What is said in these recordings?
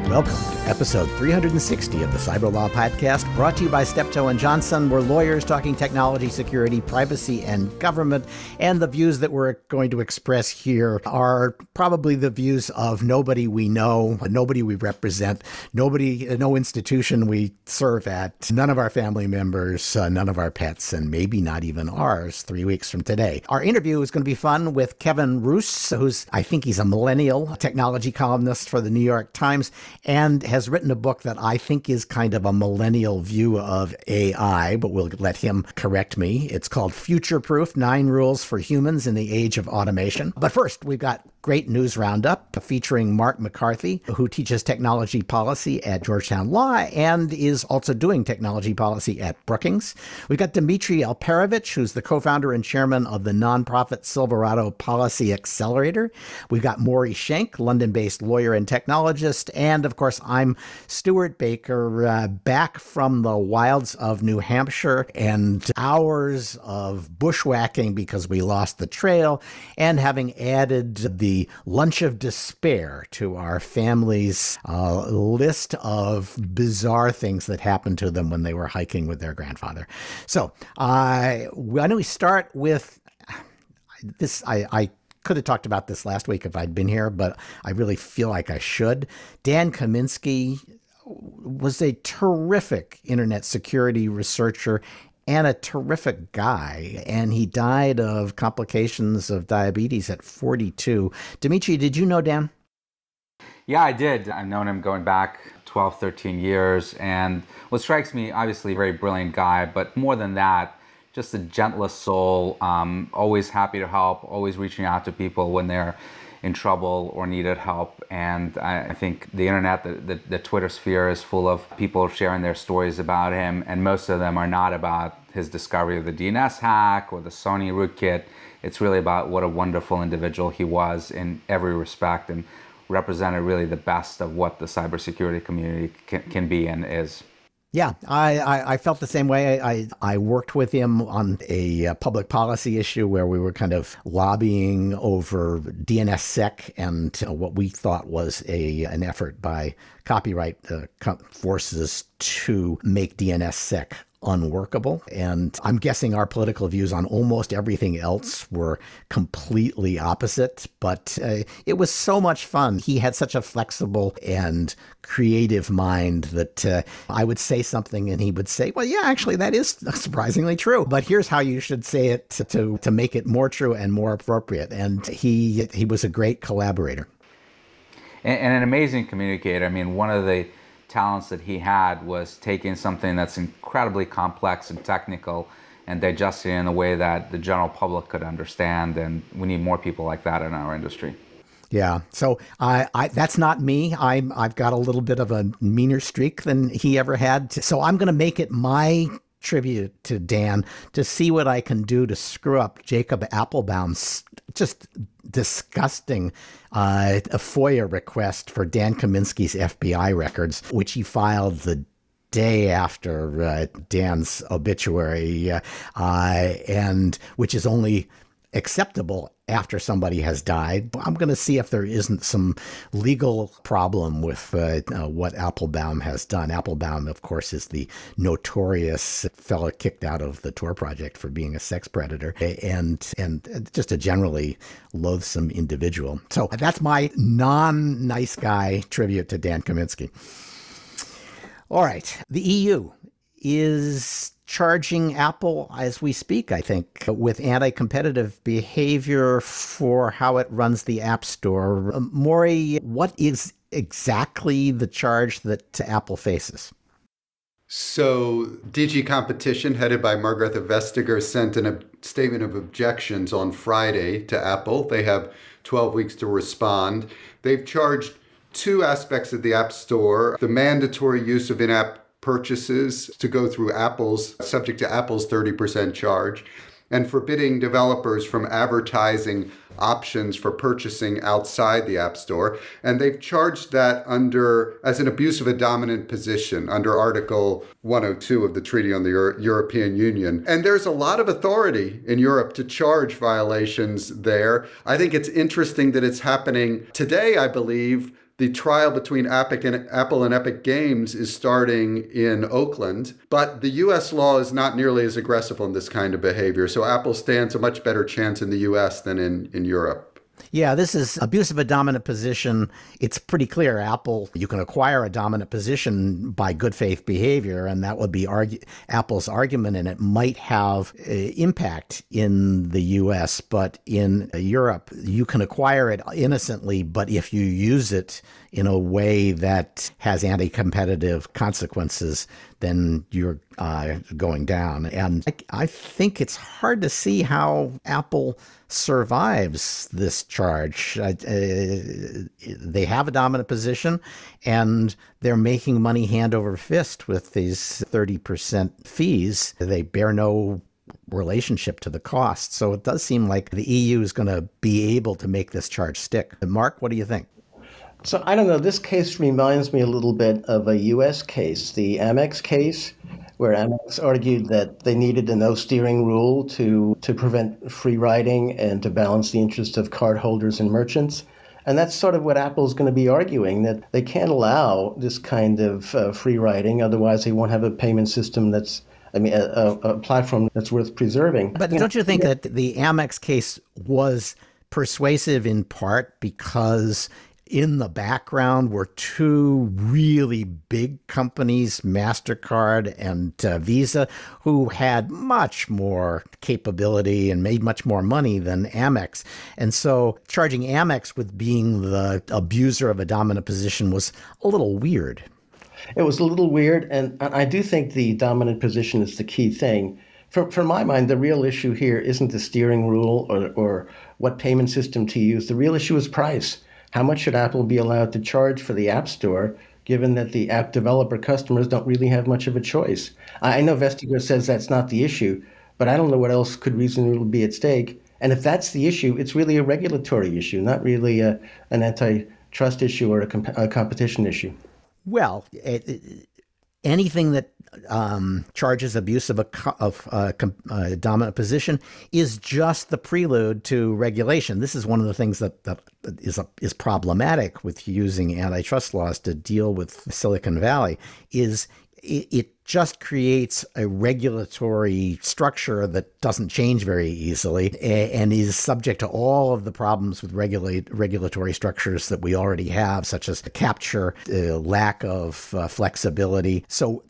Welcome to episode 360 of the Cyber Law Podcast, brought to you by Steptoe & Johnson. We're lawyers talking technology, security, privacy, and government. And the views that we're going to express here are probably the views of nobody we know, nobody we represent, no institution we serve at, none of our family members, none of our pets, and maybe not even ours 3 weeks from today. Our interview is going to be fun with Kevin Roose, I think he's a millennial technology columnist for the New York Times, and has written a book that I think is kind of a millennial view of AI, but we'll let him correct me. It's called Futureproof, 9 Rules for Humans in the Age of Automation. But first, we've got great news roundup featuring MacCarthy, who teaches technology policy at Georgetown Law and is also doing technology policy at Brookings. We've got Dmitry Alperovitch, who's the co-founder and chairman of the nonprofit Silverado Policy Accelerator. We've got Maury Shenk, London-based lawyer and technologist. And of course, I'm Stuart Baker, back from the wilds of New Hampshire and hours of bushwhacking because we lost the trail, and having added the lunch of despair to our family's list of bizarre things that happened to them when they were hiking with their grandfather. So why don't we start with this? I could have talked about this last week if I'd been here, but I really feel like I should. Dan Kaminsky was a terrific internet security researcher and a terrific guy, and he died of complications of diabetes at 42. Dmitry, did you know Dan? Yeah, I did. I've known him going back 12, 13 years, and what strikes me, obviously a very brilliant guy, but more than that, just the gentlest soul, always happy to help, always reaching out to people when they're in trouble or needed help. And I think the internet, the Twitter sphere is full of people sharing their stories about him, and most of them are not about his discovery of the DNS hack or the Sony rootkit. It's really about what a wonderful individual he was in every respect, and represented really the best of what the cybersecurity community can be and is. Yeah, I felt the same way. I worked with him on a public policy issue where we were kind of lobbying over DNSSEC and what we thought was an effort by copyright forces to make DNSSEC unworkable. And I'm guessing our political views on almost everything else were completely opposite, but it was so much fun. He had such a flexible and creative mind that I would say something and he would say, well, yeah, actually, that is surprisingly true, but here's how you should say it to make it more true and more appropriate. And he was a great collaborator. And an amazing communicator. I mean, one of the talents that he had was taking something that's incredibly complex and technical and digesting it in a way that the general public could understand. And we need more people like that in our industry. Yeah. So that's not me. I've got a little bit of a meaner streak than he ever had. So I'm going to make it my tribute to Dan to see what I can do to screw up Jacob Appelbaum's just disgusting a FOIA request for Dan Kaminsky's FBI records, which he filed the day after Dan's obituary, and which is only acceptable after somebody has died. I'm going to see if there isn't some legal problem with what Appelbaum has done. Appelbaum, of course, is the notorious fellow kicked out of the Tor project for being a sex predator and just a generally loathsome individual. So that's my non-nice guy tribute to Dan Kaminsky. All right. The EU is charging Apple as we speak, I think, with anti-competitive behavior for how it runs the App Store. Maury, what is exactly the charge that Apple faces? So DG Competition, headed by Margrethe Vestager, sent a statement of objections on Friday to Apple. They have 12 weeks to respond. They've charged 2 aspects of the App Store: the mandatory use of in-app purchases to go through subject to Apple's 30% charge, and forbidding developers from advertising options for purchasing outside the App Store. And they've charged that as an abuse of a dominant position under Article 102 of the Treaty on the European Union. And there's a lot of authority in Europe to charge violations there. I think it's interesting that it's happening today, I believe, The trial between Apple and Epic Games is starting in Oakland, but the U.S. law is not nearly as aggressive on this kind of behavior. So Apple stands a much better chance in the U.S. than in Europe. Yeah, this is abuse of a dominant position. It's pretty clear, Apple, you can acquire a dominant position by good faith behavior, and that would be Apple's argument, and it might have impact in the US, but in Europe, you can acquire it innocently, but if you use it in a way that has anti-competitive consequences, then you're going down. And I think it's hard to see how Apple survives this charge. They have a dominant position, and they're making money hand over fist with these 30% fees. They bear no relationship to the cost. So it does seem like the EU is going to be able to make this charge stick. Mark, what do you think? So I don't know, this case reminds me a little bit of a U.S. case, the Amex case, where Amex argued that they needed a no steering rule to prevent free riding and to balance the interests of cardholders and merchants. And that's sort of what Apple's going to be arguing, that they can't allow this kind of free riding, otherwise they won't have a payment system that's, a platform that's worth preserving. But don't you think that the Amex case was persuasive in part because in the background were two really big companies, MasterCard and Visa, who had much more capability and made much more money than Amex. And so charging Amex with being the abuser of a dominant position was a little weird. It was a little weird, and I do think the dominant position is the key thing. For my mind, the real issue here isn't the steering rule or what payment system to use. The real issue is price. How much should Apple be allowed to charge for the App Store, given that the app developer customers don't really have much of a choice? I know Vestager says that's not the issue, but I don't know what else could reasonably be at stake. And if that's the issue, it's really a regulatory issue, not really an antitrust issue or a competition issue. Well, anything that charges abuse of a dominant position is just the prelude to regulation. This is one of the things that is problematic with using antitrust laws to deal with Silicon Valley. Is it just creates a regulatory structure that doesn't change very easily and is subject to all of the problems with regulatory structures that we already have, such as capture, lack of flexibility. So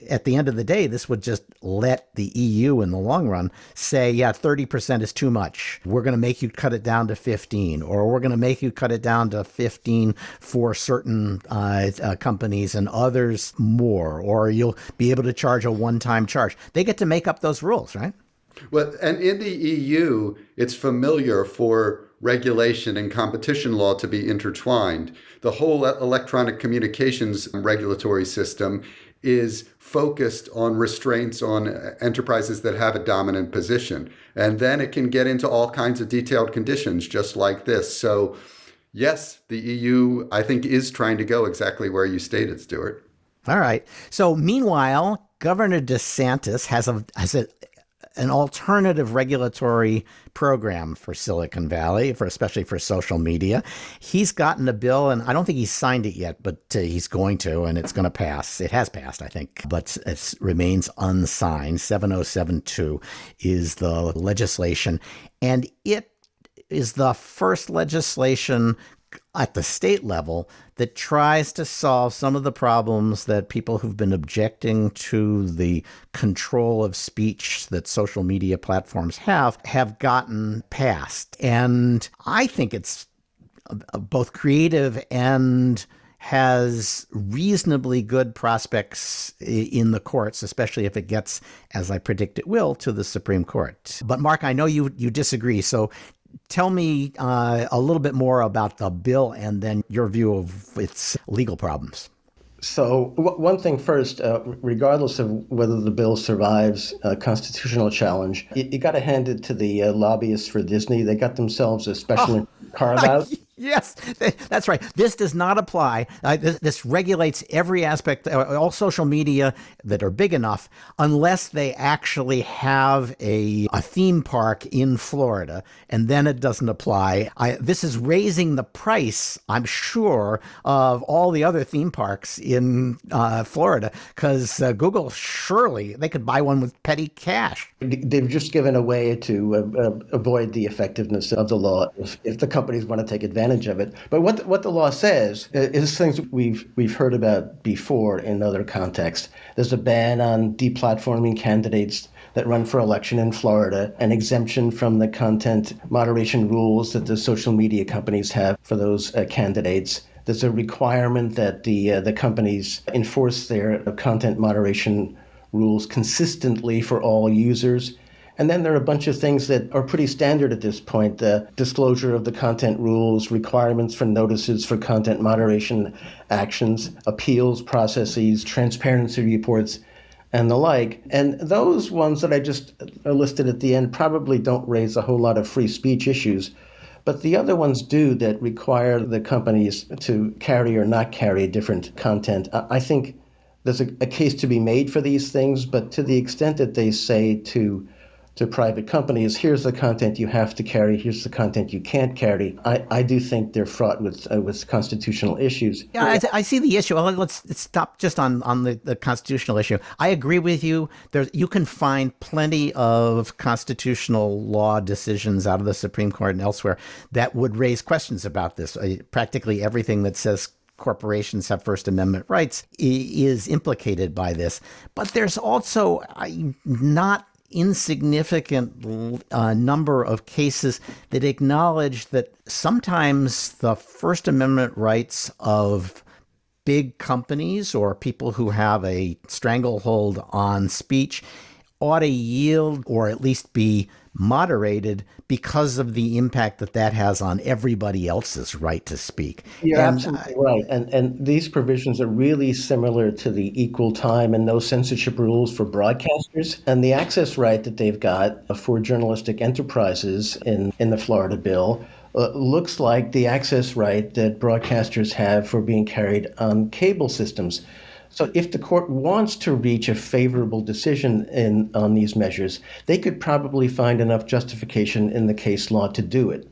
at the end of the day, this would just let the EU in the long run say, yeah, 30% is too much. We're going to make you cut it down to 15, or we're going to make you cut it down to 15 for certain companies and others more, or you'll be able to charge a one-time charge. They get to make up those rules, right? Well, and in the EU, it's familiar for regulation and competition law to be intertwined. The whole electronic communications regulatory system is focused on restraints on enterprises that have a dominant position. And then it can get into all kinds of detailed conditions just like this. So yes, the EU, I think, is trying to go exactly where you stated, Stuart. All right. So meanwhile, Governor DeSantis has an alternative regulatory program for Silicon Valley, especially for social media. He's gotten a bill, and I don't think he's signed it yet, but he's going to, and it's going to pass. It has passed, I think, but it remains unsigned. 7072 is the legislation, and it is the first legislation at the state level that tries to solve some of the problems that people who've been objecting to the control of speech that social media platforms have gotten passed. And I think it's both creative and has reasonably good prospects in the courts, especially if it gets, as I predict it will, to the Supreme Court. But Mark, I know you disagree, so tell me a little bit more about the bill and then your view of its legal problems. So one thing first, regardless of whether the bill survives a constitutional challenge, you got to hand it to the lobbyists for Disney. They got themselves a special carve-out. Yes, that's right. This does not apply. This regulates every aspect, all social media that are big enough, unless they actually have a theme park in Florida, and then it doesn't apply. This is raising the price, I'm sure, of all the other theme parks in Florida, because Google, surely they could buy one with petty cash. They've just given a way to avoid the effectiveness of the law if the companies want to take advantage of it. But what the law says is things we've heard about before in other contexts. There's a ban on deplatforming candidates that run for election in Florida, an exemption from the content moderation rules that the social media companies have for those candidates. There's a requirement that the companies enforce their content moderation rules consistently for all users. And then there are a bunch of things that are pretty standard at this point. The disclosure of the content rules, requirements for notices for content moderation actions, appeals processes, transparency reports, and the like. And those ones that I just listed at the end probably don't raise a whole lot of free speech issues. But the other ones do, that require the companies to carry or not carry different content. I think there's a case to be made for these things, but to the extent that they say to private companies, here's the content you have to carry, here's the content you can't carry, I do think they're fraught with constitutional issues. Yeah, I see the issue. Well, let's stop just on the constitutional issue. I agree with you. You can find plenty of constitutional law decisions out of the Supreme Court and elsewhere that would raise questions about this. Practically everything that says corporations have First Amendment rights is implicated by this. But there's also not insignificant number of cases that acknowledge that sometimes the First Amendment rights of big companies or people who have a stranglehold on speech ought to yield or at least be moderated because of the impact that has on everybody else's right to speak. You're absolutely right. And these provisions are really similar to the equal time and no censorship rules for broadcasters. And the access right that they've got for journalistic enterprises in the Florida bill looks like the access right that broadcasters have for being carried on cable systems. So if the court wants to reach a favorable decision on these measures, they could probably find enough justification in the case law to do it.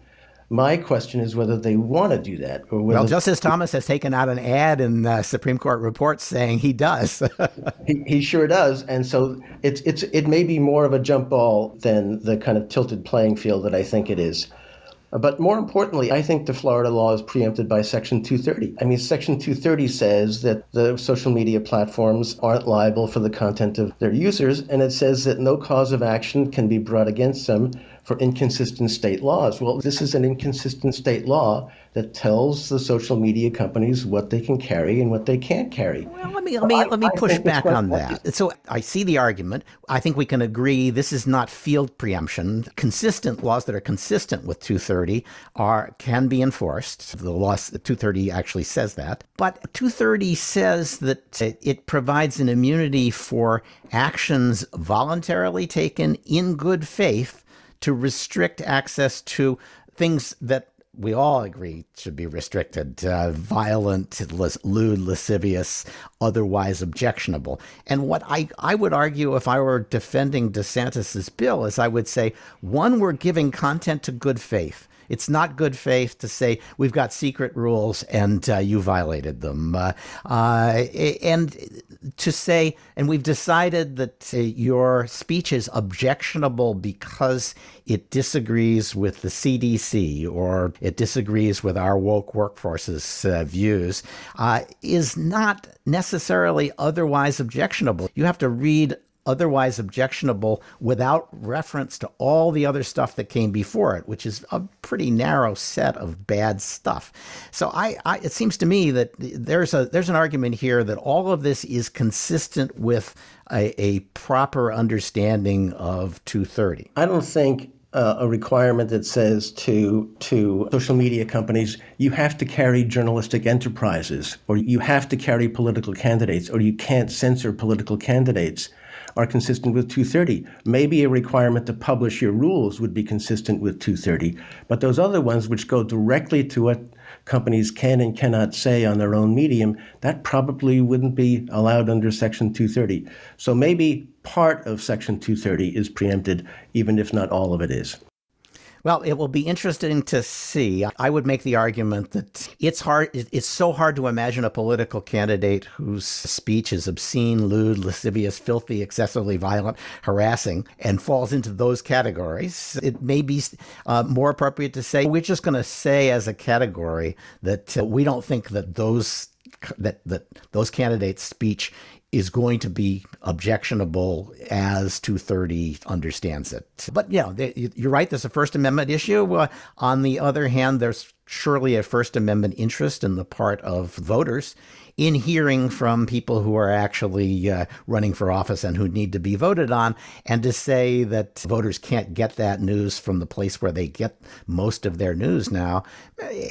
My question is whether they want to do that. Or whether Justice Thomas has taken out an ad in Supreme Court reports saying he does. He sure does. And so it may be more of a jump ball than the kind of tilted playing field that I think it is. But more importantly, I think the Florida law is preempted by Section 230. I mean, Section 230 says that the social media platforms aren't liable for the content of their users, and it says that no cause of action can be brought against them for inconsistent state laws. Well, this is an inconsistent state law that tells the social media companies what they can carry and what they can't carry. Well, let me push back on that. So I see the argument. I think we can agree this is not field preemption. Consistent laws that are consistent with 230 can be enforced. The law 230 actually says that. But 230 says that it provides an immunity for actions voluntarily taken in good faith to restrict access to things that we all agree should be restricted: violent, lewd, lascivious, otherwise objectionable. And what I would argue if I were defending DeSantis's bill is I would say, one, we're giving content to good faith. It's not good faith to say we've got secret rules and you violated them. And to say, and we've decided that your speech is objectionable because it disagrees with the CDC or it disagrees with our woke workforce's views, is not necessarily otherwise objectionable. You have to read otherwise objectionable without reference to all the other stuff that came before it, which is a pretty narrow set of bad stuff. So it seems to me that there's an argument here that all of this is consistent with a proper understanding of 230. I don't think a requirement that says to social media companies, you have to carry journalistic enterprises, or you have to carry political candidates, or you can't censor political candidates, are consistent with 230. Maybe a requirement to publish your rules would be consistent with 230. But those other ones, which go directly to what companies can and cannot say on their own medium, that probably wouldn't be allowed under Section 230. So maybe part of Section 230 is preempted, even if not all of it is. Well, it will be interesting to see. I would make the argument that it's so hard to imagine a political candidate whose speech is obscene, lewd, lascivious, filthy, excessively violent, harassing, and falls into those categories. It may be more appropriate to say, we're just going to say as a category that we don't think that those candidates' speech is going to be objectionable as 230 understands it. But yeah, you're right, there's a First Amendment issue. On the other hand, there's surely a First Amendment interest in the part of voters in hearing from people who are actually running for office and who need to be voted on. And to say that voters can't get that news from the place where they get most of their news now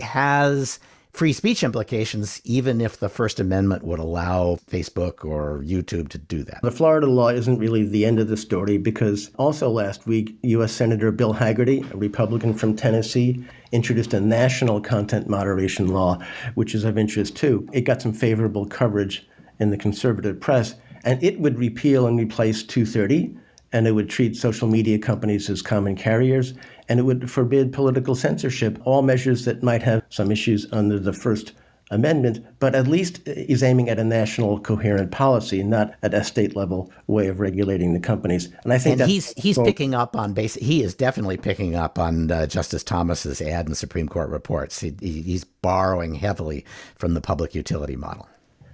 has free speech implications, even if the First Amendment would allow Facebook or YouTube to do that. The Florida law isn't really the end of the story, because also last week, U.S. Senator Bill Hagerty, a Republican from Tennessee, introduced a national content moderation law, which is of interest too. It got some favorable coverage in the conservative press, and it would repeal and replace 230, and it would treat social media companies as common carriers, and it would forbid political censorship, all measures that might have some issues under the First Amendment, but at least is aiming at a national coherent policy, not at a state-level way of regulating the companies. And I think he's picking up on he is definitely picking up on Justice Thomas's ad in Supreme Court reports. He's borrowing heavily from the public utility model.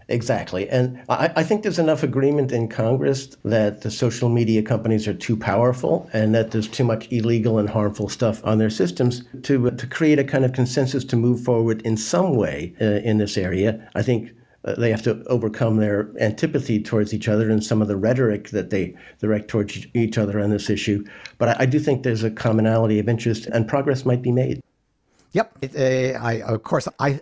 Exactly. And I think there's enough agreement in Congress that the social media companies are too powerful and that there's too much illegal and harmful stuff on their systems to create a kind of consensus to move forward in some way in this area. I think they have to overcome their antipathy towards each other and some of the rhetoric that they direct towards each other on this issue. But I do think there's a commonality of interest and progress might be made. Yep. I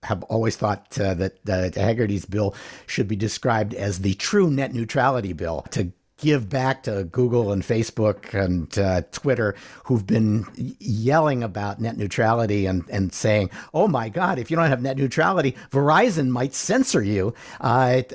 have always thought that Hagerty's bill should be described as the true net neutrality bill, to give back to Google and Facebook and Twitter, who've been yelling about net neutrality and saying, oh my God, if you don't have net neutrality, Verizon might censor you. A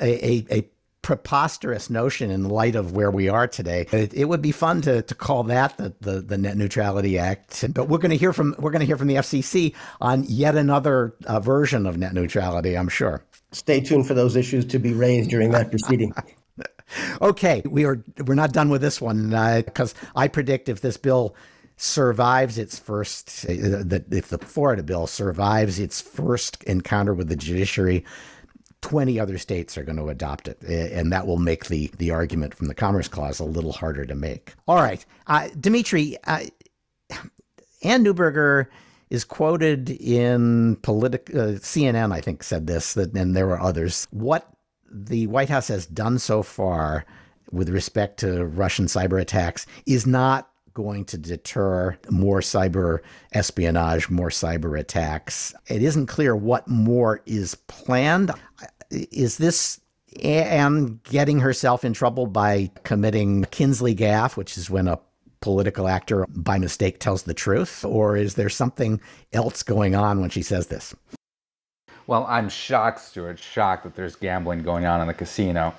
preposterous notion in light of where we are today. It would be fun to call that the Net Neutrality Act. But we're going to hear from the FCC on yet another version of net neutrality, I'm sure. Stay tuned for those issues to be raised during that proceeding. Okay, we're not done with this one, because I predict if this bill survives its first, if the Florida bill survives its first encounter with the judiciary, 20 other states are going to adopt it, and that will make the argument from the Commerce Clause a little harder to make. All right, Dimitri, Ann Neuberger is quoted in CNN, I think, said this, and there were others. What the White House has done so far with respect to Russian cyber attacks is not going to deter more cyber espionage, more cyber attacks. It isn't clear what more is planned. Is this Anne getting herself in trouble by committing Kinsley gaffe, which is when a political actor by mistake tells the truth? Or is there something else going on when she says this? Well, I'm shocked, Stuart, shocked that there's gambling going on in the casino.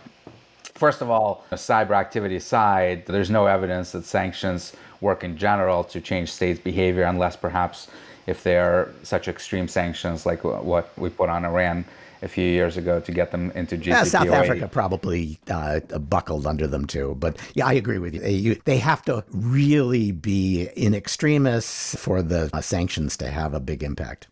First of all, cyber activity aside, there's no evidence that sanctions work in general to change states' behavior, unless perhaps if they're such extreme sanctions like what we put on Iran a few years ago to get them into JCPOA. South Africa probably buckled under them too. But yeah, I agree with you. They have to really be in extremis for the sanctions to have a big impact.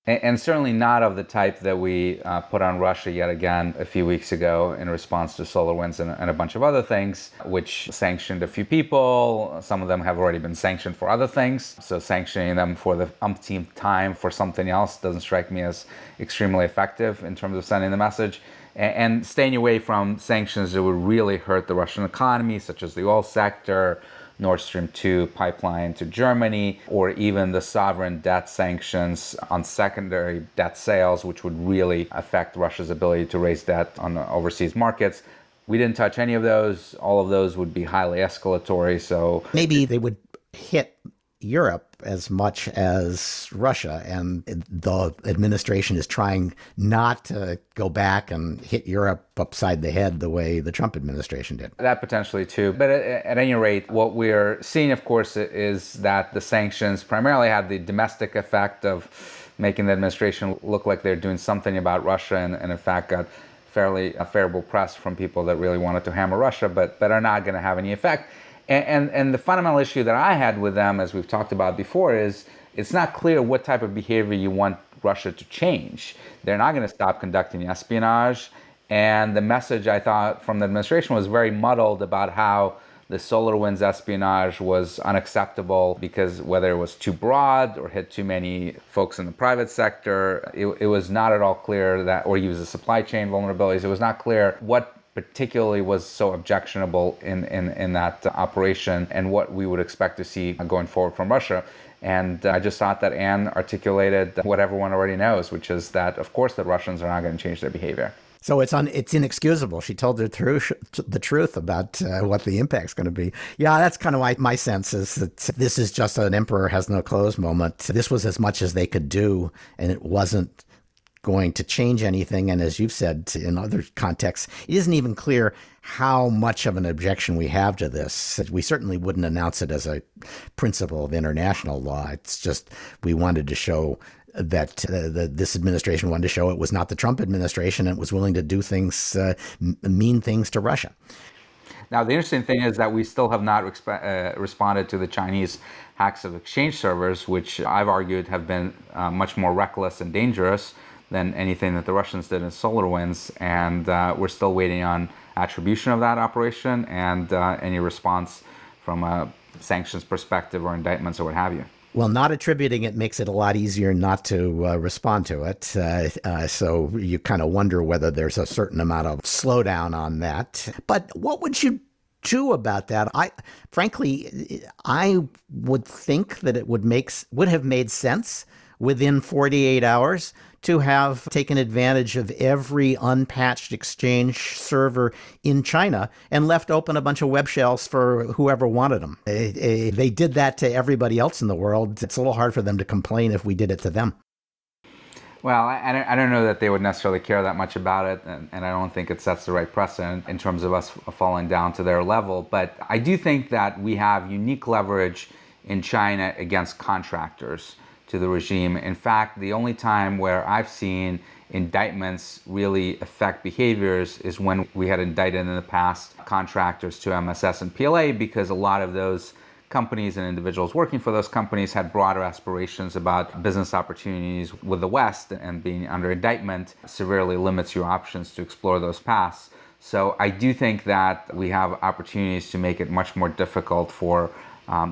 And certainly not of the type that we put on Russia yet again a few weeks ago in response to SolarWinds and a bunch of other things, which sanctioned a few people. Some of them have already been sanctioned for other things. So sanctioning them for the umpteenth time for something else doesn't strike me as extremely effective in terms of sending the message. And staying away from sanctions that would really hurt the Russian economy, such as the oil sector, Nord Stream 2 pipeline to Germany, or even the sovereign debt sanctions on secondary debt sales, which would really affect Russia's ability to raise debt on overseas markets. We didn't touch any of those. All of those would be highly escalatory. So maybe they would hit Europe as much as Russia, and the administration is trying not to go back and hit Europe upside the head the way the Trump administration did. That potentially too. But at any rate, what we're seeing, of course, is that the sanctions primarily had the domestic effect of making the administration look like they're doing something about Russia, and in fact got fairly favorable press from people that really wanted to hammer Russia, but are not going to have any effect. And the fundamental issue that I had with them, as we've talked about before, is it's not clear what type of behavior you want Russia to change. They're not going to stop conducting espionage. And the message, I thought, from the administration was very muddled about how the SolarWinds espionage was unacceptable because whether it was too broad or hit too many folks in the private sector, it was not at all clear that, or use the supply chain vulnerabilities, it was not clear what particularly was so objectionable in that operation and what we would expect to see going forward from Russia. And I just thought that Anne articulated what everyone already knows, which is that, of course, the Russians are not going to change their behavior. So it's inexcusable. She told the truth about what the impact's going to be. Yeah, that's kind of my sense is that this is just an emperor has no clothes moment. This was as much as they could do, and it wasn't going to change anything. And as you've said in other contexts, it isn't even clear how much of an objection we have to this. We certainly wouldn't announce it as a principle of international law. It's just we wanted to show that this administration wanted to show it was not the Trump administration and it was willing to do things, mean things to Russia. Now, the interesting thing is that we still have not responded to the Chinese hacks of exchange servers, which I've argued have been much more reckless and dangerous than anything that the Russians did in SolarWinds. And we're still waiting on attribution of that operation and any response from a sanctions perspective or indictments or what have you. Well, not attributing it makes it a lot easier not to respond to it. So you kind of wonder whether there's a certain amount of slowdown on that. But what would you do about that? Frankly, I would think that it would have made sense within 48 hours to have taken advantage of every unpatched exchange server in China and left open a bunch of web shells for whoever wanted them. They did that to everybody else in the world. It's a little hard for them to complain if we did it to them. Well, I don't know that they would necessarily care that much about it, and I don't think it sets the right precedent in terms of us falling down to their level. But I do think that we have unique leverage in China against contractors to the regime. In fact, the only time where I've seen indictments really affect behaviors is when we had indicted in the past contractors to MSS and PLA, because a lot of those companies and individuals working for those companies had broader aspirations about business opportunities with the West, and being under indictment severely limits your options to explore those paths. So I do think that we have opportunities to make it much more difficult for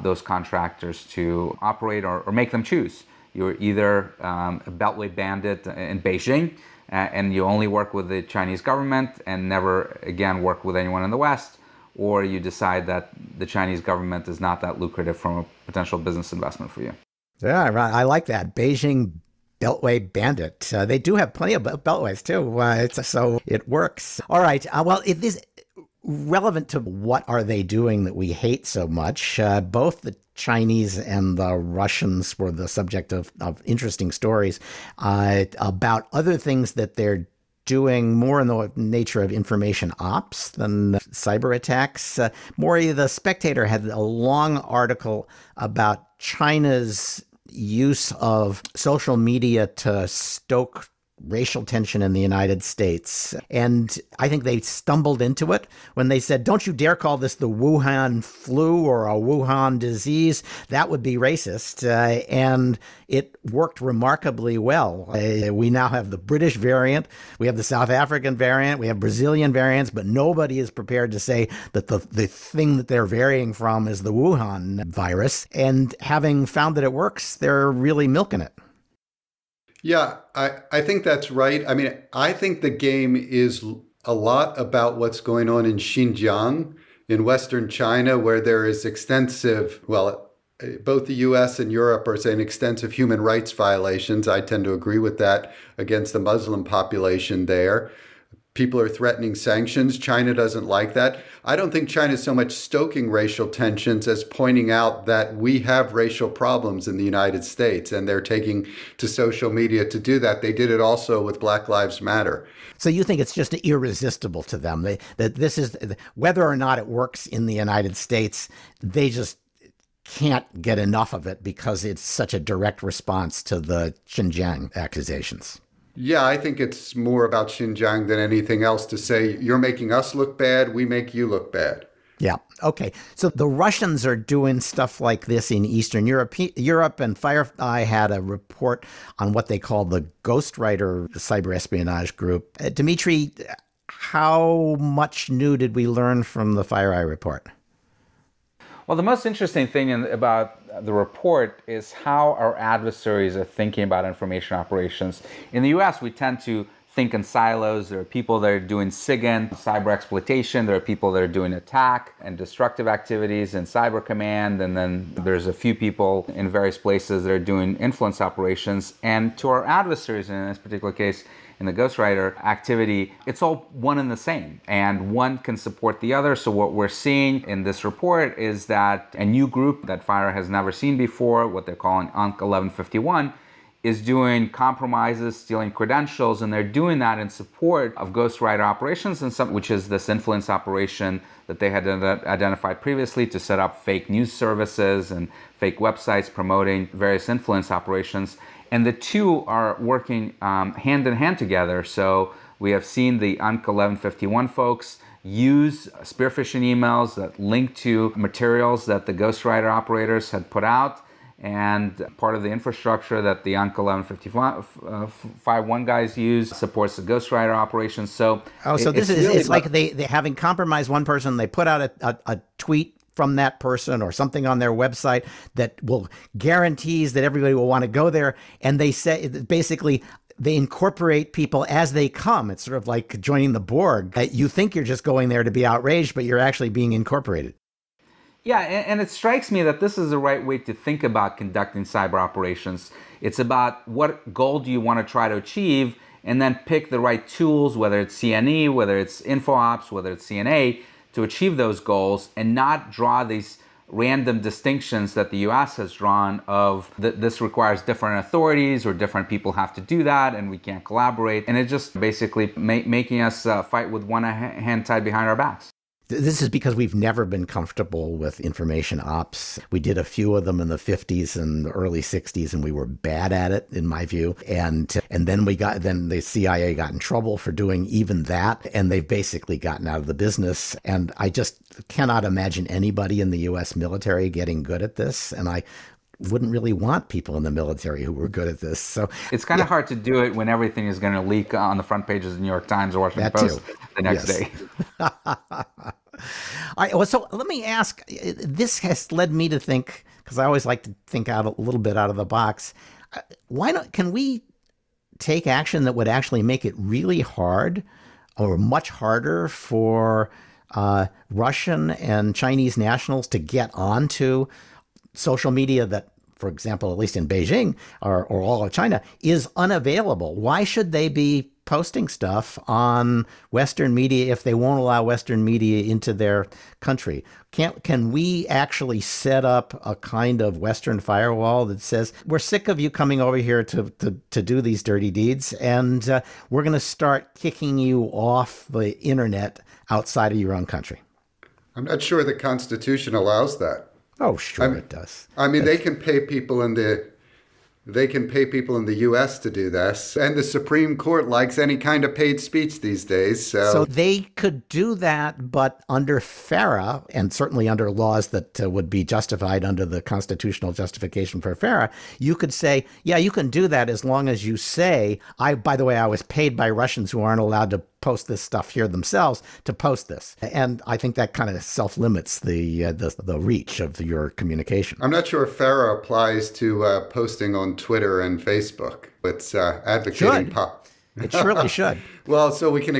those contractors to operate or make them choose. You're either a Beltway bandit in Beijing and you only work with the Chinese government and never again work with anyone in the West, or you decide that the Chinese government is not that lucrative from a potential business investment for you. Yeah, right. I like that. Beijing Beltway bandit. They do have plenty of Beltways too, so it works. All right. Well, it is relevant to what are they doing that we hate so much. Both the Chinese and the Russians were the subject of interesting stories about other things that they're doing more in the nature of information ops than cyber attacks. Maury, the Spectator had a long article about China's use of social media to stoke racial tension in the United States. And I think they stumbled into it when they said, don't you dare call this the Wuhan flu or a Wuhan disease. That would be racist. And it worked remarkably well. We now have the British variant. We have the South African variant. We have Brazilian variants, but nobody is prepared to say that the thing that they're varying from is the Wuhan virus. And having found that it works, they're really milking it. Yeah, I think that's right. I mean, I think the game is a lot about what's going on in Xinjiang in Western China, where there is extensive, well, both the US and Europe are saying extensive human rights violations. I tend to agree with that, against the Muslim population there. people are threatening sanctions. China doesn't like that. I don't think China is so much stoking racial tensions as pointing out that we have racial problems in the United States, and they're taking to social media to do that. They did it also with Black Lives Matter. So you think it's just irresistible to them that this is, whether or not it works in the United States, they just can't get enough of it because it's such a direct response to the Xinjiang accusations. Yeah, I think it's more about Xinjiang than anything else to say, you're making us look bad, we make you look bad. Yeah. Okay. So the Russians are doing stuff like this in Eastern Europe. And Firefly had a report on what they call the ghostwriter cyber espionage group. Dimitri, how much new did we learn from the FireEye report? Well, the most interesting thing about the report is how our adversaries are thinking about information operations. In the US, we tend to think in silos. There are people that are doing SIGINT, cyber exploitation. There are people that are doing attack and destructive activities in cyber command. And then there's a few people in various places that are doing influence operations. And to our adversaries, in this particular case, in the ghostwriter activity, it's all one and the same, and one can support the other. So what we're seeing in this report is that a new group that FireEye has never seen before, what they're calling Unc 1151, is doing compromises, stealing credentials, and they're doing that in support of ghostwriter operations, and which is this influence operation that they had identified previously to set up fake news services and fake websites promoting various influence operations. And the two are working hand in hand together. So we have seen the Unc 1151 folks use spear phishing emails that link to materials that the ghostwriter operators had put out. And part of the infrastructure that the Unc 1151 guys use supports the ghostwriter operations. So it's like they having compromised one person, they put out a tweet from that person or something on their website that will guarantees that everybody will want to go there. And they say basically they incorporate people as they come. It's sort of like joining the Borg. You think you're just going there to be outraged, but you're actually being incorporated. Yeah, and it strikes me that this is the right way to think about conducting cyber operations. It's about what goal do you want to try to achieve, and then pick the right tools, whether it's CNE, whether it's InfoOps, whether it's CNA, to achieve those goals, and not draw these random distinctions that the US has drawn of this requires different authorities or different people have to do that and we can't collaborate. And it just basically making us fight with one hand tied behind our backs. This is because we've never been comfortable with information ops. We did a few of them in the 50s and the early 60s, and we were bad at it, in my view. And then the CIA got in trouble for doing even that, and they've basically gotten out of the business. And I just cannot imagine anybody in the U.S. military getting good at this. And I wouldn't really want people in the military who were good at this. So it's kind of hard to do it when everything is going to leak on the front pages of the New York Times or Washington Post the next day. All right, well, so let me ask, this has led me to think, because I always like to think out a little bit out of the box, can we take action that would actually make it really hard or much harder for Russian and Chinese nationals to get onto social media that, for example, at least in Beijing or all of China, is unavailable? Why should they be posting stuff on Western media if they won't allow Western media into their country? Can we actually set up a kind of Western firewall that says, we're sick of you coming over here to do these dirty deeds, and we're going to start kicking you off the internet outside of your own country? I'm not sure the Constitution allows that. Oh, sure, it does. I mean, they can pay people in the U.S. to do this, and the Supreme Court likes any kind of paid speech these days. So they could do that, but under FARA, and certainly under laws that would be justified under the constitutional justification for FARA, you could say, yeah, you can do that as long as you say, by the way, I was paid by Russians who aren't allowed to post this stuff here themselves to post this. And I think that kind of self-limits the reach of your communication. I'm not sure if FARA applies to posting on Twitter and Facebook. It's advocating It surely should. Well, so we can,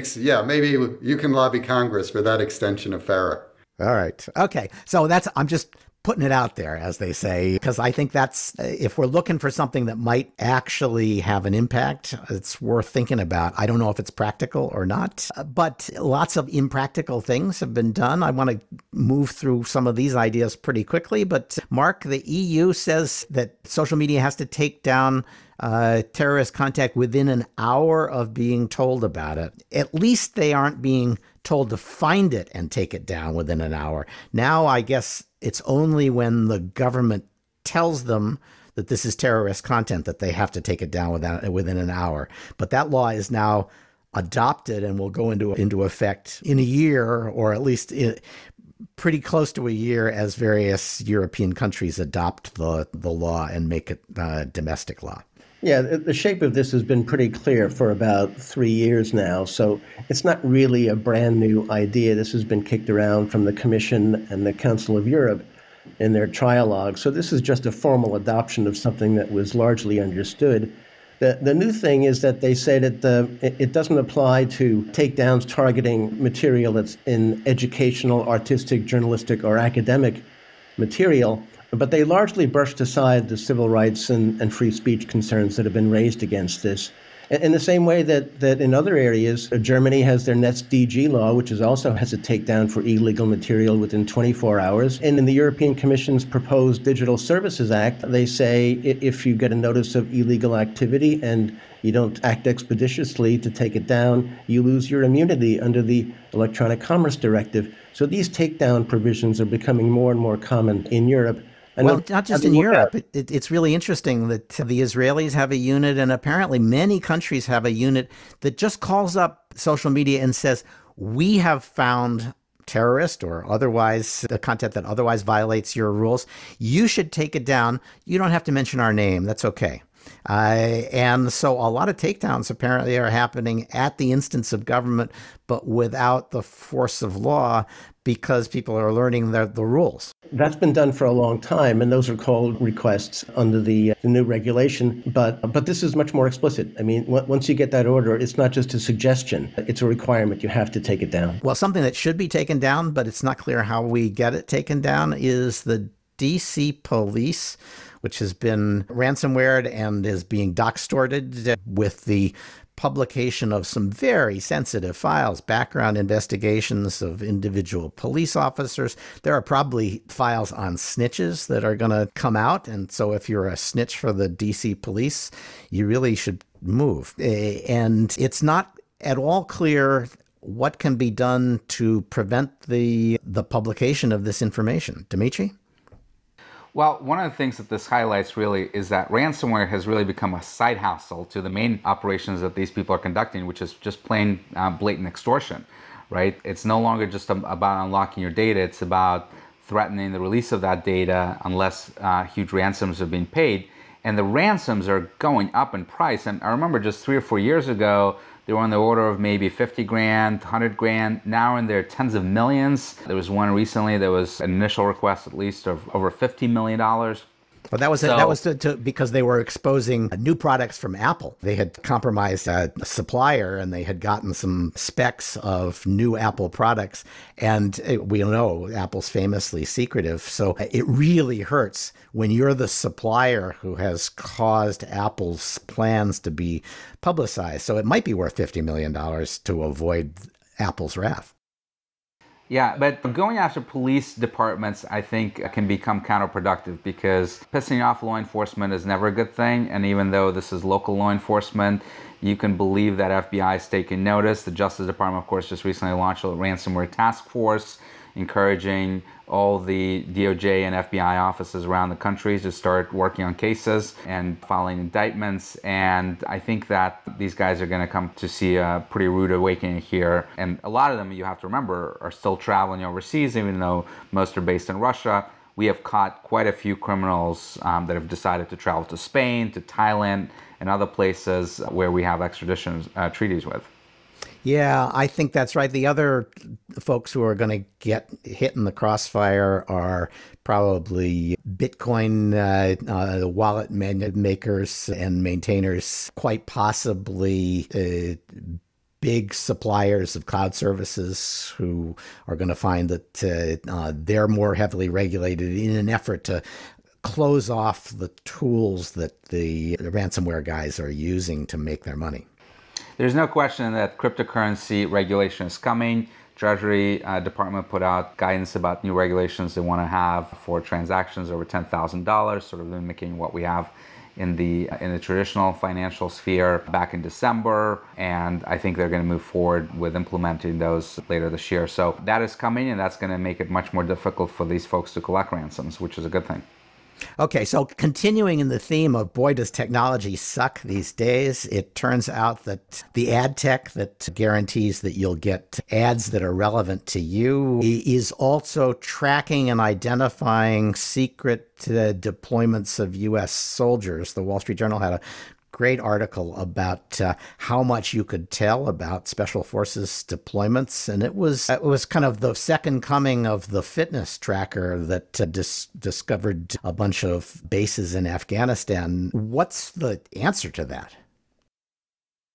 maybe you can lobby Congress for that extension of FARA. All right. Okay. So I'm just putting it out there, as they say, because I think that's, if we're looking for something that might actually have an impact, it's worth thinking about. I don't know if it's practical or not, but lots of impractical things have been done. I want to move through some of these ideas pretty quickly, but Mark, the EU says that social media has to take down terrorist contact within an hour of being told about it. At least they aren't being told to find it and take it down within an hour. Now, I guess it's only when the government tells them that this is terrorist content that they have to take it down within an hour. But that law is now adopted and will go into effect in a year, or at least pretty close to a year, as various European countries adopt the law and make it domestic law. Yeah, the shape of this has been pretty clear for about 3 years now. So it's not really a brand new idea. This has been kicked around from the Commission and the Council of Europe in their trialogue. So this is just a formal adoption of something that was largely understood. The new thing is that they say that it doesn't apply to takedowns targeting material that's in educational, artistic, journalistic, or academic material. But they largely brushed aside the civil rights and free speech concerns that have been raised against this. In the same way that in other areas, Germany has their NetzDG law, which also has a takedown for illegal material within 24 hours. And in the European Commission's proposed Digital Services Act, they say if you get a notice of illegal activity and you don't act expeditiously to take it down, you lose your immunity under the Electronic Commerce Directive. So these takedown provisions are becoming more and more common in Europe. Well, not just in Europe. It's really interesting that the Israelis have a unit, and apparently many countries have a unit that just calls up social media and says, we have found terrorist or otherwise the content that otherwise violates your rules. You should take it down. You don't have to mention our name. That's okay. And so a lot of takedowns apparently are happening at the instance of government, but without the force of law, because people are learning the rules. That's been done for a long time, and those are called requests under the new regulation. But this is much more explicit. I mean, once you get that order, it's not just a suggestion. It's a requirement. You have to take it down. Well, something that should be taken down, but it's not clear how we get it taken down, is the DC police, which has been ransomwared and is being doxtorted with the publication of some very sensitive files, background investigations of individual police officers. There are probably files on snitches that are going to come out. And so if you're a snitch for the DC police, you really should move. And it's not at all clear what can be done to prevent the publication of this information. Dimitri? Well, one of the things that this highlights really is that ransomware has really become a side hustle to the main operations that these people are conducting, which is just plain blatant extortion, right? It's no longer just about unlocking your data. It's about threatening the release of that data unless huge ransoms are being paid. And the ransoms are going up in price. And I remember just 3 or 4 years ago, they were on the order of maybe 50 grand, 100 grand. Now in their tens of millions. There was one recently that was an initial request at least of over $50 million. Well, that was because they were exposing new products from Apple. They had compromised a supplier, and they had gotten some specs of new Apple products. And we know Apple's famously secretive. So it really hurts when you're the supplier who has caused Apple's plans to be publicized. So it might be worth $50 million to avoid Apple's wrath. Yeah, but going after police departments, I think, can become counterproductive because pissing off law enforcement is never a good thing. And even though this is local law enforcement, you can believe that FBI is taking notice. The Justice Department, of course, just recently launched a ransomware task force, encouraging all the DOJ and FBI offices around the country to start working on cases and filing indictments. And I think that these guys are going to come to see a pretty rude awakening here. And a lot of them, you have to remember, are still traveling overseas, even though most are based in Russia. We have caught quite a few criminals that have decided to travel to Spain, to Thailand, and other places where we have extradition treaties with. Yeah, I think that's right. The other folks who are going to get hit in the crossfire are probably Bitcoin wallet makers and maintainers, quite possibly big suppliers of cloud services who are going to find that they're more heavily regulated in an effort to close off the tools that the ransomware guys are using to make their money. There's no question that cryptocurrency regulation is coming. Treasury Department put out guidance about new regulations they want to have for transactions over $10,000, sort of mimicking what we have in the traditional financial sphere back in December, and I think they're going to move forward with implementing those later this year. So that is coming, and that's going to make it much more difficult for these folks to collect ransoms, which is a good thing. Okay, so continuing in the theme of boy, does technology suck these days, it turns out that the ad tech that guarantees that you'll get ads that are relevant to you is also tracking and identifying secret deployments of U.S. soldiers. The Wall Street Journal had a great article about how much you could tell about special forces deployments, and it was kind of the second coming of the fitness tracker that discovered a bunch of bases in Afghanistan. What's the answer to that?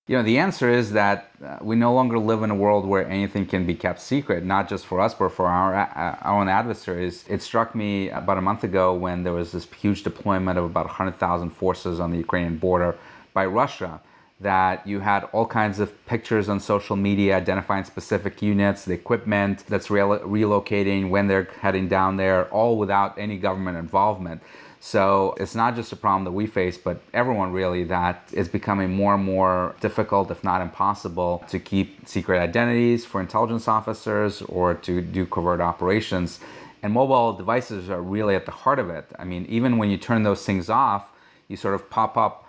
You know, the answer is that we no longer live in a world where anything can be kept secret, not just for us, but for our own adversaries. It struck me about a month ago when there was this huge deployment of about 100,000 forces on the Ukrainian border by Russia, that you had all kinds of pictures on social media identifying specific units, the equipment that's relocating, when they're heading down there, all without any government involvement. So it's not just a problem that we face, but everyone really, that is becoming more and more difficult, if not impossible, to keep secret identities for intelligence officers or to do covert operations. And mobile devices are really at the heart of it. I mean, even when you turn those things off, you sort of pop up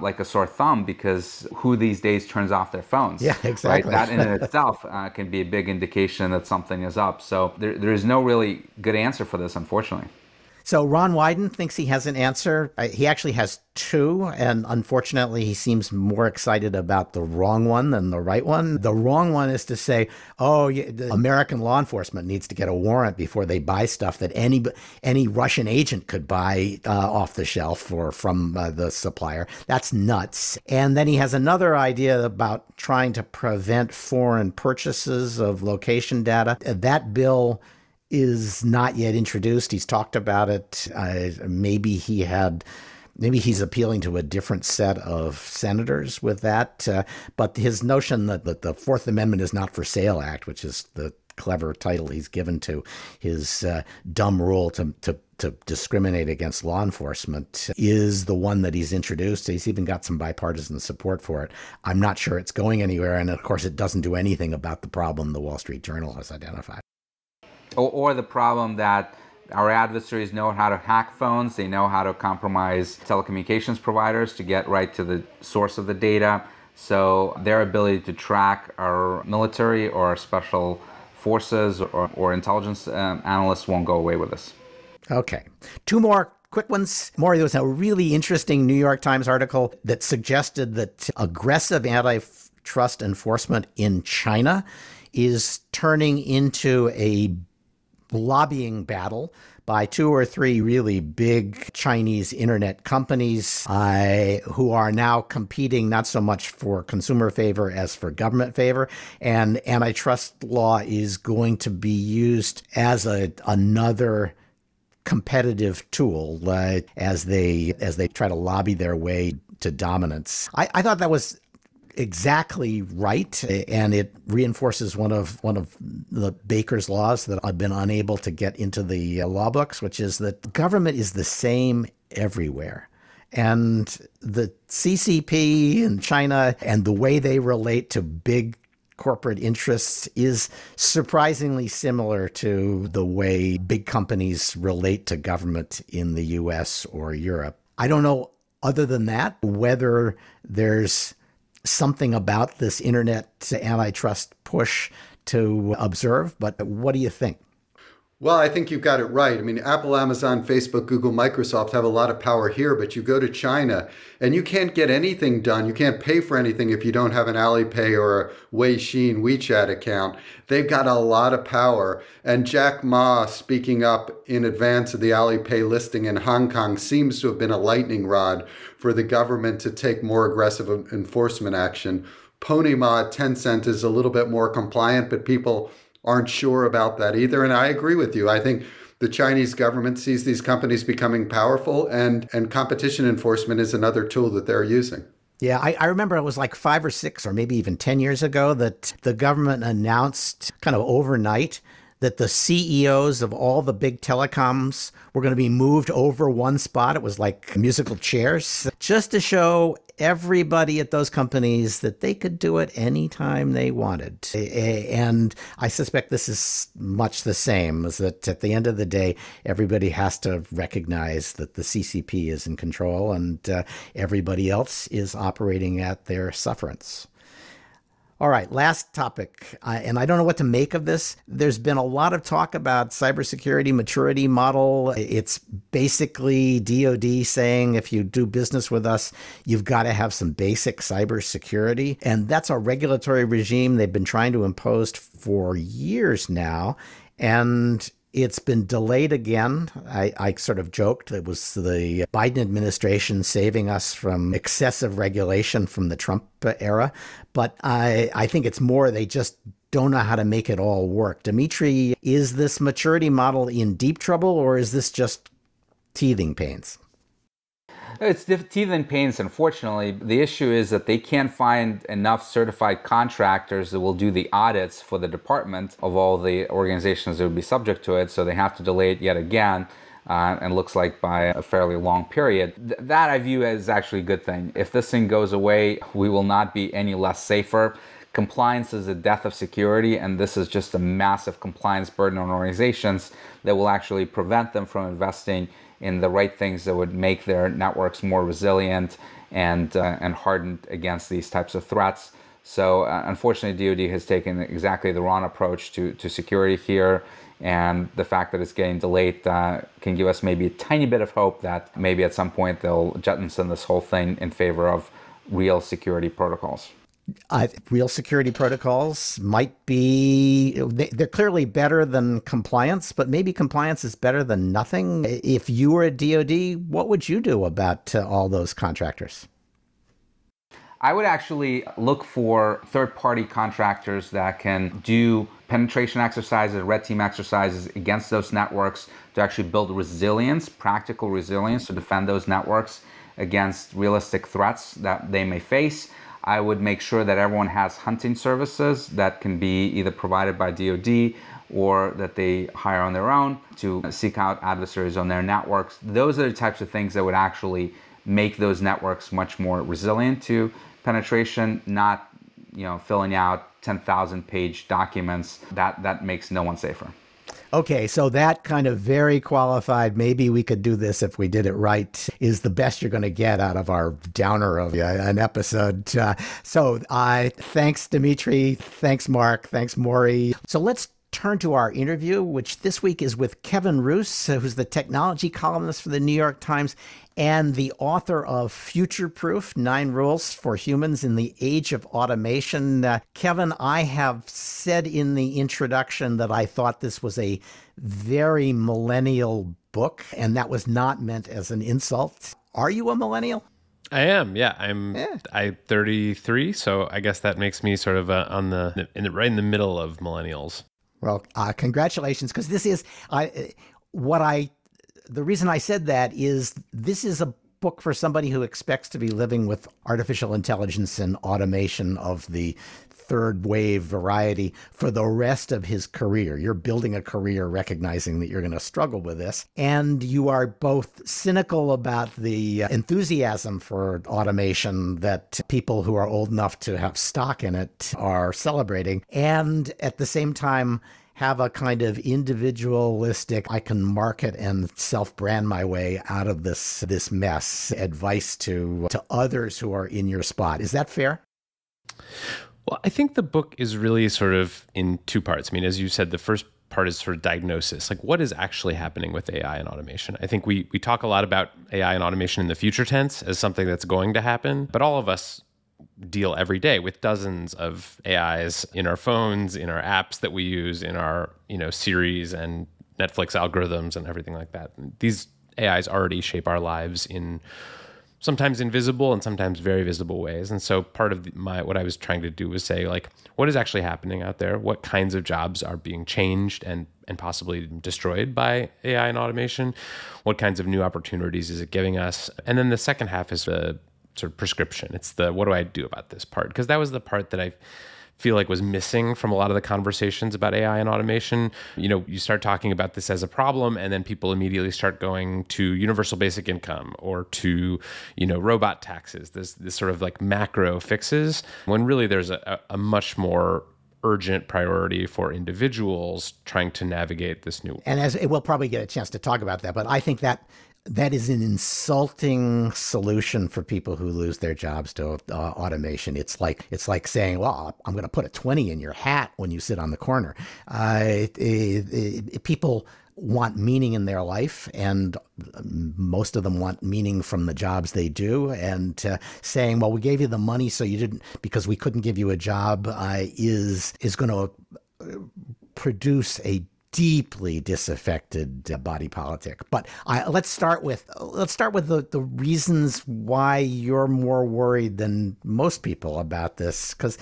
like a sore thumb, because who these days turns off their phones? Yeah, exactly. Right? That in itself can be a big indication that something is up. So there is no really good answer for this, unfortunately. So Ron Wyden thinks he has an answer. He actually has two, and unfortunately he seems more excited about the wrong one than the right one. The wrong one is to say, oh, the American law enforcement needs to get a warrant before they buy stuff that any Russian agent could buy off the shelf or from the supplier. That's nuts. And then he has another idea about trying to prevent foreign purchases of location data. That bill is not yet introduced. He's talked about it. Maybe he's appealing to a different set of senators with that. But his notion that the Fourth Amendment is not for sale act, which is the clever title he's given to his dumb rule to discriminate against law enforcement, is the one that he's introduced. He's even got some bipartisan support for it. I'm not sure it's going anywhere. And of course, it doesn't do anything about the problem the Wall Street Journal has identified. Or the problem that our adversaries know how to hack phones. They know how to compromise telecommunications providers to get right to the source of the data. So their ability to track our military or our special forces or intelligence analysts won't go away with us. Okay. Two more quick ones. Maury, there was a really interesting New York Times article that suggested that aggressive antitrust enforcement in China is turning into a lobbying battle by two or three really big Chinese internet companies who are now competing not so much for consumer favor as for government favor. And antitrust law is going to be used as another competitive tool as they try to lobby their way to dominance. I thought that was exactly right, and it reinforces one of the Baker's laws that I've been unable to get into the law books, which is that government is the same everywhere. And the CCP in China and the way they relate to big corporate interests is surprisingly similar to the way big companies relate to government in the US or Europe. I don't know, other than that, whether there's something about this internet antitrust push to observe, but what do you think? Well, I think you've got it right. I mean, Apple, Amazon, Facebook, Google, Microsoft have a lot of power here, but you go to China and you can't get anything done. You can't pay for anything if you don't have an Alipay or a Weixin WeChat account. They've got a lot of power. And Jack Ma speaking up in advance of the Alipay listing in Hong Kong seems to have been a lightning rod for the government to take more aggressive enforcement action. Ponyma, Tencent is a little bit more compliant, but people aren't sure about that either. And I agree with you. I think the Chinese government sees these companies becoming powerful, and competition enforcement is another tool that they're using. Yeah, I remember it was like 5 or 6 or maybe even 10 years ago that the government announced kind of overnight that the CEOs of all the big telecoms were going to be moved over one spot. It was like musical chairs, just to show everybody at those companies that they could do it anytime they wanted. And I suspect this is much the same, is that at the end of the day, everybody has to recognize that the CCP is in control and everybody else is operating at their sufferance. All right, last topic, and I don't know what to make of this. There's been a lot of talk about cybersecurity maturity model. It's basically DoD saying if you do business with us, you've got to have some basic cybersecurity. And that's a regulatory regime they've been trying to impose for years now. And it's been delayed again. I sort of joked it was the Biden administration saving us from excessive regulation from the Trump era. But I think it's more they just don't know how to make it all work. Dimitri, is this maturity model in deep trouble, or is this just teething pains? It's teething pains, unfortunately. The issue is that they can't find enough certified contractors that will do the audits for the department of all the organizations that would be subject to it, so they have to delay it yet again, and looks like by a fairly long period. That I view as actually a good thing. If this thing goes away, we will not be any less safer. Compliance is the death of security, and this is just a massive compliance burden on organizations that will actually prevent them from investing in the right things that would make their networks more resilient and hardened against these types of threats. So unfortunately, DoD has taken exactly the wrong approach to security here, and the fact that it's getting delayed can give us maybe a tiny bit of hope that maybe at some point they'll jettison this whole thing in favor of real security protocols. Real security protocols might be, they're clearly better than compliance, but maybe compliance is better than nothing. If you were at DoD, what would you do about all those contractors? I would actually look for third-party contractors that can do penetration exercises, red team exercises against those networks to actually build resilience, practical resilience to defend those networks against realistic threats that they may face. I would make sure that everyone has hunting services that can be either provided by DoD or that they hire on their own to seek out adversaries on their networks. Those are the types of things that would actually make those networks much more resilient to penetration, not filling out 10,000-page documents. That makes no one safer. Okay, so that kind of very qualified, maybe we could do this if we did it right, is the best you're going to get out of our downer of an episode. So thanks, Dimitri. Thanks, Mark. Thanks, Maury. So let's turn to our interview, which this week is with Kevin Roose, who's the technology columnist for the New York Times and the author of Futureproof, 9 Rules for Humans in the Age of Automation. Kevin, I have said in the introduction that I thought this was a very millennial book, and that was not meant as an insult. Are you a millennial? I am, yeah. I'm 33, so I guess that makes me sort of right in the middle of millennials. Well, congratulations, because this is the reason I said that is this is a book for somebody who expects to be living with artificial intelligence and automation of the third wave variety for the rest of his career. You're building a career recognizing that you're going to struggle with this. And you are both cynical about the enthusiasm for automation that people who are old enough to have stock in it are celebrating. And at the same time, have a kind of individualistic, I can market and self-brand my way out of this mess, advice to others who are in your spot. Is that fair? Well, I think the book is really sort of in 2 parts. I mean, as you said, the first part is sort of diagnosis, like what is actually happening with AI and automation. I think we talk a lot about AI and automation in the future tense as something that's going to happen, but all of us deal every day with dozens of AIs in our phones, in our apps that we use, in our Series and Netflix algorithms and everything like that. These AIs already shape our lives in sometimes invisible and sometimes very visible ways. And so part of what I was trying to do was say, like, what is actually happening out there? What kinds of jobs are being changed and possibly destroyed by AI and automation? What kinds of new opportunities is it giving us? And then the second half is the sort of prescription. It's the, what do I do about this part? Because that was the part that I feel like was missing from a lot of the conversations about AI and automation. You start talking about this as a problem, and then people immediately start going to universal basic income or to, robot taxes, this sort of like macro fixes, when really there's a much more urgent priority for individuals trying to navigate this new world. And we'll probably get a chance to talk about that, but I think that is an insulting solution for people who lose their jobs to automation. It's like saying, well, I'm going to put a 20 in your hat when you sit on the corner. People want meaning in their life, and most of them want meaning from the jobs they do. And saying, well, we gave you the money so you didn't, because we couldn't give you a job, is going to produce a deeply disaffected body politic. But let's start with the reasons why you're more worried than most people about this, because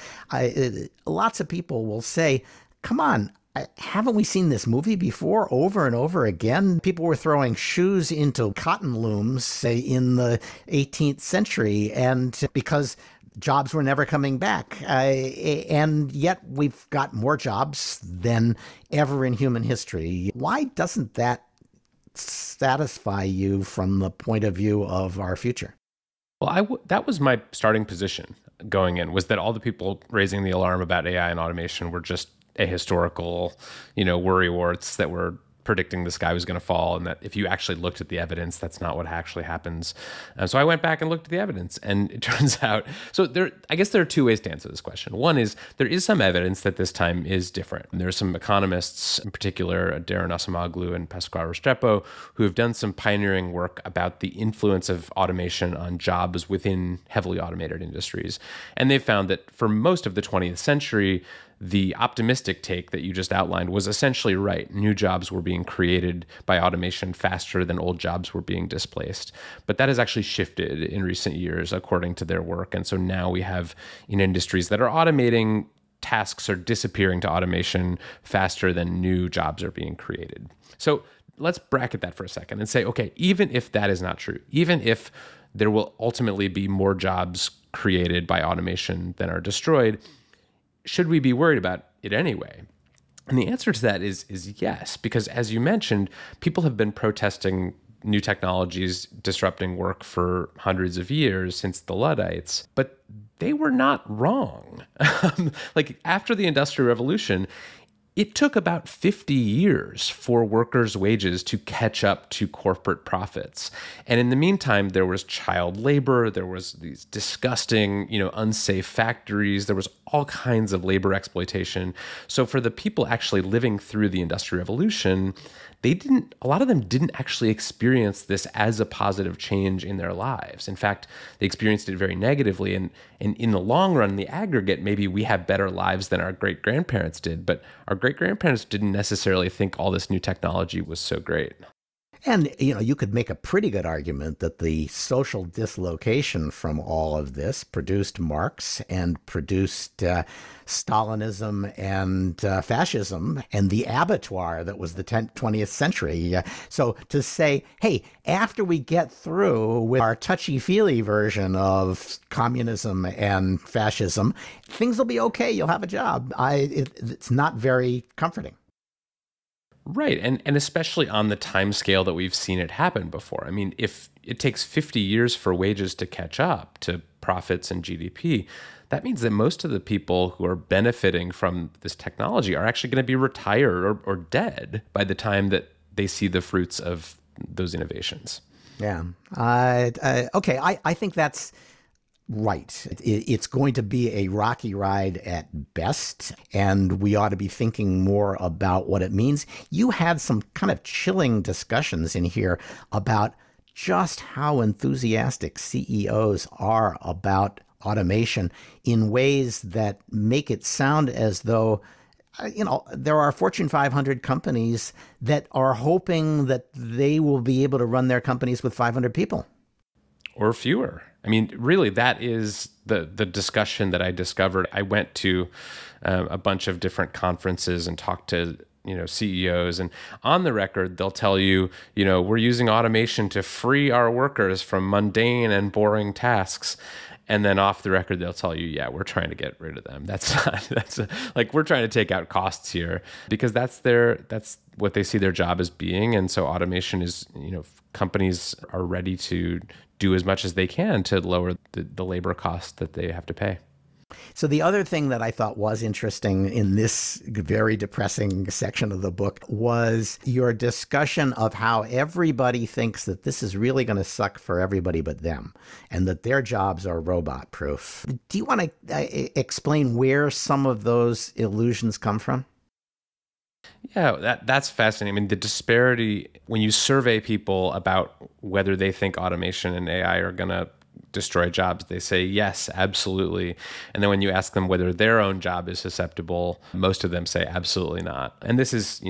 lots of people will say, come on, haven't we seen this movie before over and over again? People were throwing shoes into cotton looms, say, in the 18th century, and because jobs were never coming back. And yet we've got more jobs than ever in human history. Why doesn't that satisfy you from the point of view of our future? Well, that was my starting position going in, was that all the people raising the alarm about AI and automation were just ahistorical, worrywarts that were predicting the sky was going to fall, and that if you actually looked at the evidence, that's not what actually happens. So I went back and looked at the evidence, and it turns out, I guess there are two ways to answer this question. One is there is some evidence that this time is different. There are some economists, in particular, Darren Acemoglu and Pascual Restrepo, who have done some pioneering work about the influence of automation on jobs within heavily automated industries. And they've found that for most of the 20th century, the optimistic take that you just outlined was essentially right. New jobs were being created by automation faster than old jobs were being displaced. But that has actually shifted in recent years, according to their work. And so now we have, in industries that are automating, tasks are disappearing to automation faster than new jobs are being created. So let's bracket that for a second and say, okay, even if that is not true, even if there will ultimately be more jobs created by automation than are destroyed, should we be worried about it anyway? And the answer to that is yes, because as you mentioned, people have been protesting new technologies disrupting work for hundreds of years since the Luddites, but they were not wrong. Like after the Industrial Revolution, it took about 50 years for workers' wages to catch up to corporate profits. And in the meantime, there was child labor, there was these disgusting, unsafe factories, there was all kinds of labor exploitation. So for the people actually living through the Industrial Revolution, a lot of them didn't actually experience this as a positive change in their lives. In fact, they experienced it very negatively. And in the long run, in the aggregate, maybe we have better lives than our great-grandparents did. But our great-grandparents didn't necessarily think all this new technology was so great. And, you could make a pretty good argument that the social dislocation from all of this produced Marx and produced Stalinism and fascism and the abattoir that was the 20th century. So to say, hey, after we get through with our touchy-feely version of communism and fascism, things will be okay, you'll have a job. It's not very comforting. Right. And especially on the time scale that we've seen it happen before. I mean, if it takes 50 years for wages to catch up to profits and GDP, that means that most of the people who are benefiting from this technology are actually going to be retired or dead by the time that they see the fruits of those innovations. Yeah. Okay. I think that's right. It's going to be a rocky ride at best, and we ought to be thinking more about what it means. You had some kind of chilling discussions in here about just how enthusiastic CEOs are about automation in ways that make it sound as though there are Fortune 500 companies that are hoping that they will be able to run their companies with 500 people. or fewer. I mean, really, that is the discussion that I discovered. I went to a bunch of different conferences and talked to CEOs, and on the record, they'll tell you, we're using automation to free our workers from mundane and boring tasks. And then off the record, they'll tell you, yeah, we're trying to get rid of them. We're trying to take out costs here, because that's what they see their job as being. And so automation is, companies are ready to do as much as they can to lower the labor costs that they have to pay. So the other thing that I thought was interesting in this very depressing section of the book was your discussion of how everybody thinks that this is really going to suck for everybody but them, and that their jobs are robot proof. Do you want to explain where some of those illusions come from? Yeah, that's fascinating. I mean, the disparity, when you survey people about whether they think automation and AI are going to destroy jobs, they say yes, absolutely. And then when you ask them whether their own job is susceptible, most of them say absolutely not. And this is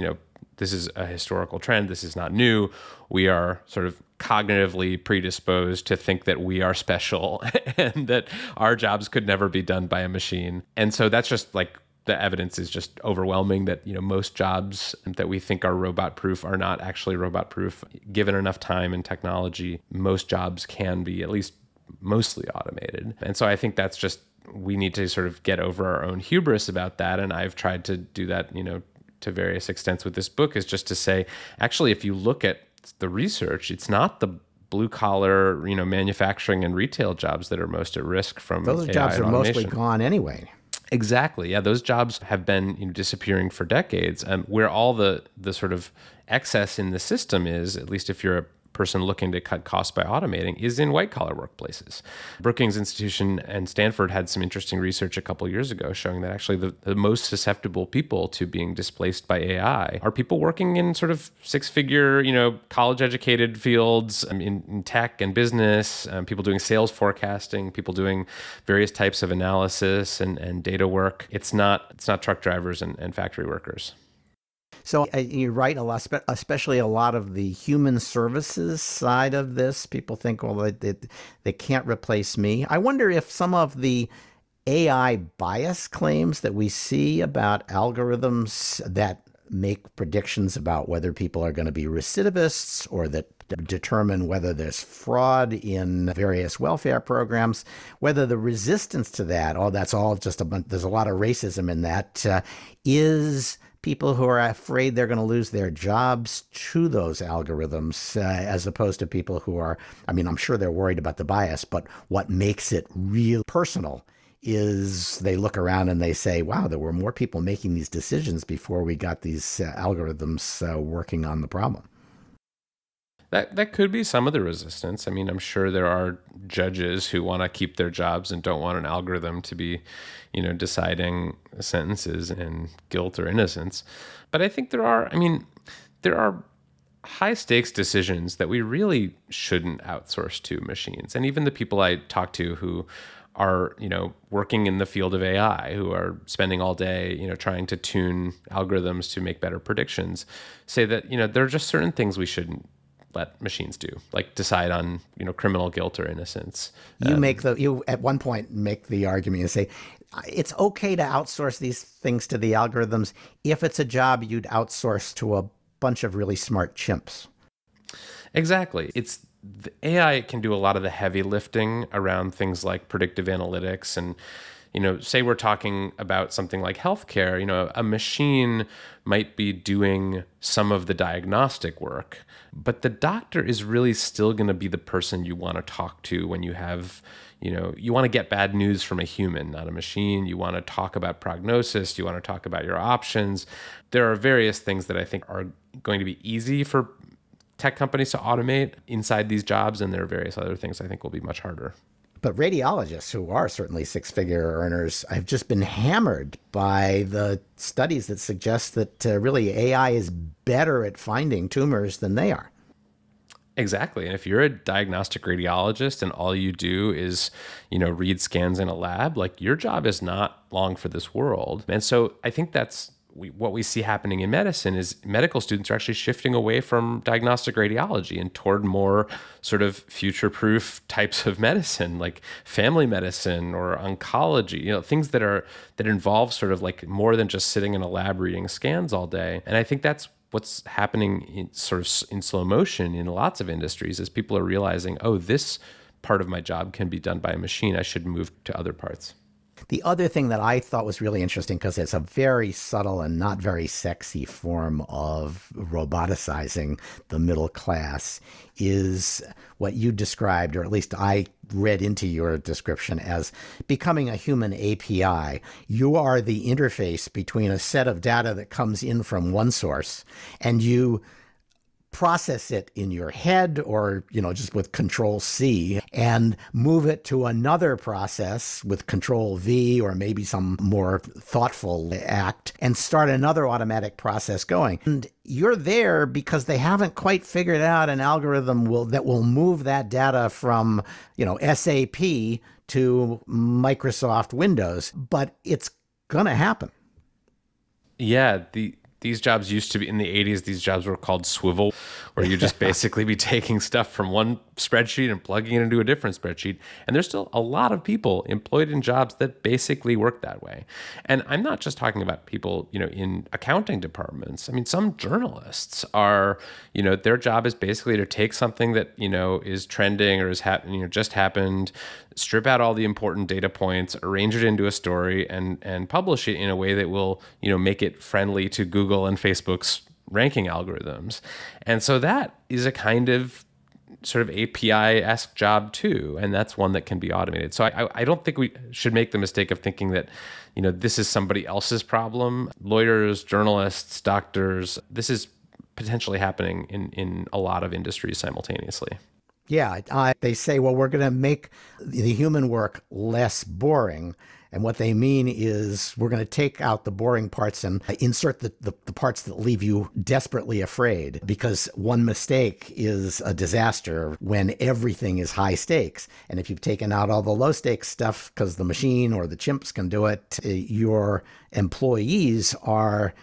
a historical trend. This is not new. We are sort of cognitively predisposed to think that we are special and that our jobs could never be done by a machine. And so that's just like, the evidence is just overwhelming that, most jobs that we think are robot proof are not actually robot proof. Given enough time and technology, most jobs can be at least mostly automated. And so I think that's just, we need to sort of get over our own hubris about that. And I've tried to do that, to various extents with this book, is just to say, actually, if you look at the research, it's not the blue collar, manufacturing and retail jobs that are most at risk from those AI jobs and are automation. mostly gone anyway. Exactly. Yeah, those jobs have been disappearing for decades. Where all the sort of excess in the system is, at least if you're a person looking to cut costs by automating, is in white-collar workplaces. Brookings Institution and Stanford had some interesting research a couple years ago showing that actually the most susceptible people to being displaced by AI are people working in sort of six-figure, college-educated fields in tech and business, people doing sales forecasting, people doing various types of analysis and data work. It's not truck drivers and factory workers. So you write a lot, especially a lot of the human services side of this. People think, well, they can't replace me. I wonder if some of the AI bias claims that we see about algorithms that make predictions about whether people are going to be recidivists or that determine whether there's fraud in various welfare programs, whether the resistance to that, that's all just there's a lot of racism in that, is people who are afraid they're going to lose their jobs to those algorithms, as opposed to people who are, I'm sure they're worried about the bias, but what makes it real personal is they look around and they say, wow, there were more people making these decisions before we got these algorithms working on the problem. That could be some of the resistance. I'm sure there are judges who want to keep their jobs and don't want an algorithm to be, deciding sentences and guilt or innocence. But I think there are high stakes decisions that we really shouldn't outsource to machines. And even the people I talk to who are, working in the field of AI, who are spending all day, trying to tune algorithms to make better predictions, say that, there are just certain things we shouldn't let machines do, like decide on, criminal guilt or innocence. You at one point make the argument and say, it's okay to outsource these things to the algorithms if it's a job you'd outsource to a bunch of really smart chimps. Exactly. The AI can do a lot of the heavy lifting around things like predictive analytics and, say we're talking about something like healthcare, a machine might be doing some of the diagnostic work, but the doctor is really still going to be the person you want to talk to when you have, you want to get bad news from a human, not a machine. You want to talk about prognosis. You want to talk about your options. There are various things that I think are going to be easy for tech companies to automate inside these jobs, and there are various other things I think will be much harder. But radiologists, who are certainly six-figure earners, have just been hammered by the studies that suggest that really AI is better at finding tumors than they are. Exactly. And if you're a diagnostic radiologist and all you do is, read scans in a lab, like your job is not long for this world. And so I think that's what we see happening in medicine is medical students are actually shifting away from diagnostic radiology and toward more sort of future-proof types of medicine, like family medicine or oncology, things that involve sort of like more than just sitting in a lab reading scans all day. And I think that's what's happening in slow motion in lots of industries, is people are realizing, oh, this part of my job can be done by a machine. I should move to other parts. The other thing that I thought was really interesting, because it's a very subtle and not very sexy form of roboticizing the middle class, is what you described, or at least I read into your description, as becoming a human API. You are the interface between a set of data that comes in from one source, and you process it in your head, or just with Control C, and move it to another process with Control V, or maybe some more thoughtful act, and start another automatic process going. And you're there because they haven't quite figured out an algorithm that will move that data from SAP to Microsoft Windows, but it's gonna happen. Yeah, these jobs used to be, in the 80s, these jobs were called swivel, where you just basically be taking stuff from one spreadsheet and plugging it into a different spreadsheet. And there's still a lot of people employed in jobs that basically work that way. And I'm not just talking about people, in accounting departments. I mean, some journalists are, their job is basically to take something that, is trending or is just happened, strip out all the important data points, arrange it into a story, and publish it in a way that will, make it friendly to Google and Facebook's ranking algorithms. And so that is a kind of sort of API-esque job too, and that's one that can be automated. So I don't think we should make the mistake of thinking that, this is somebody else's problem. Lawyers, journalists, doctors, this is potentially happening in a lot of industries simultaneously. Yeah, they say, well, we're going to make the human work less boring. And what they mean is we're going to take out the boring parts and insert the parts that leave you desperately afraid, because one mistake is a disaster when everything is high stakes. And if you've taken out all the low stakes stuff because the machine or the chimps can do it, your employees are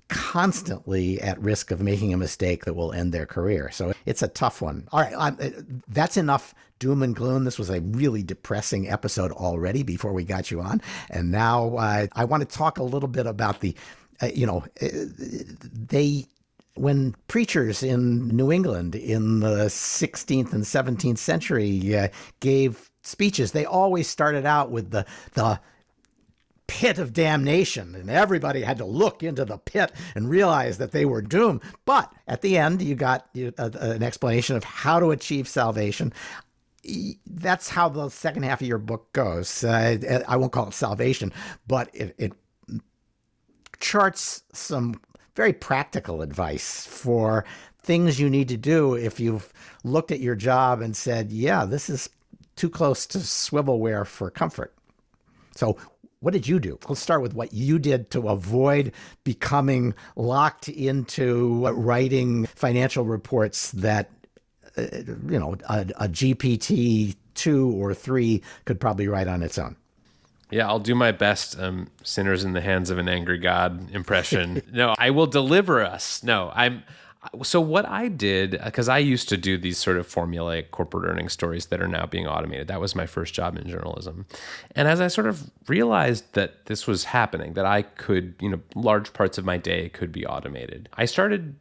constantly at risk of making a mistake that will end their career. So it's a tough one. All right, that's enough doom and gloom. This was a really depressing episode already before we got you on. And now I want to talk a little bit about when preachers in New England in the 16th and 17th century gave speeches, they always started out with the pit of damnation, and everybody had to look into the pit and realize that they were doomed. But at the end, you got an explanation of how to achieve salvation. That's how the second half of your book goes. I won't call it salvation, but it charts some very practical advice for things you need to do if you've looked at your job and said, yeah, this is too close to swivelware for comfort. So what did you do? Let's start with what you did to avoid becoming locked into writing financial reports that, a GPT-2 or 3 could probably write on its own. Yeah, I'll do my best sinners in the hands of an angry God impression. No, I will deliver us. So what I did, because I used to do these sort of formulaic corporate earnings stories that are now being automated. That was my first job in journalism. And as I sort of realized that this was happening, that I could, large parts of my day could be automated, I started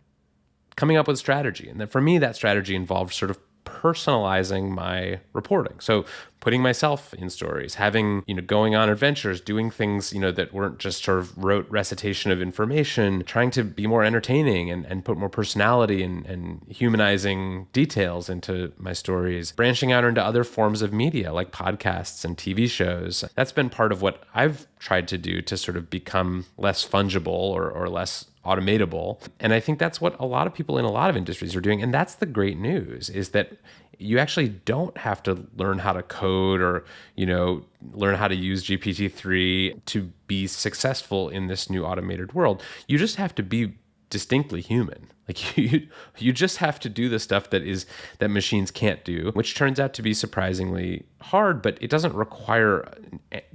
coming up with strategy. And then for me, that strategy involved sort of personalizing my reporting. So putting myself in stories, having, going on adventures, doing things, that weren't just sort of rote recitation of information, trying to be more entertaining and put more personality and humanizing details into my stories, branching out into other forms of media like podcasts and TV shows. That's been part of what I've tried to do to sort of become less fungible or less automatable. And I think that's what a lot of people in a lot of industries are doing. And that's the great news, is that you actually don't have to learn how to code or, learn how to use GPT-3 to be successful in this new automated world. You just have to be distinctly human. Like you just have to do the stuff that machines can't do, which turns out to be surprisingly hard, but it doesn't require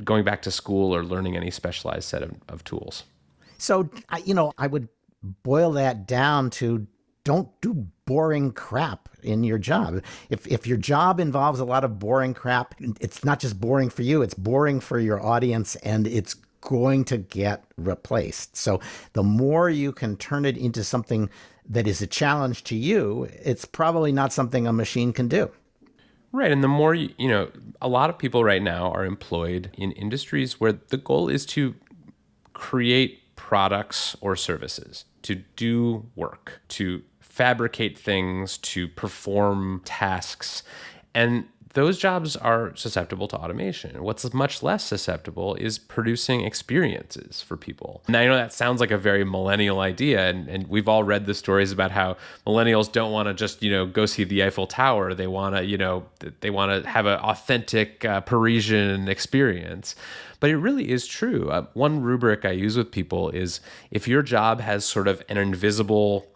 going back to school or learning any specialized set of tools. So, I would boil that down to don't do boring crap in your job. If your job involves a lot of boring crap, it's not just boring for you, it's boring for your audience, and it's going to get replaced. So the more you can turn it into something that is a challenge to you, it's probably not something a machine can do. Right. And the more, a lot of people right now are employed in industries where the goal is to create products or services, to do work, to fabricate things, to perform tasks. And those jobs are susceptible to automation. What's much less susceptible is producing experiences for people. Now, I know that sounds like a very millennial idea, and we've all read the stories about how millennials don't want to just, go see the Eiffel Tower. They want to, have an authentic Parisian experience. But it really is true. One rubric I use with people is if your job has sort of an invisible,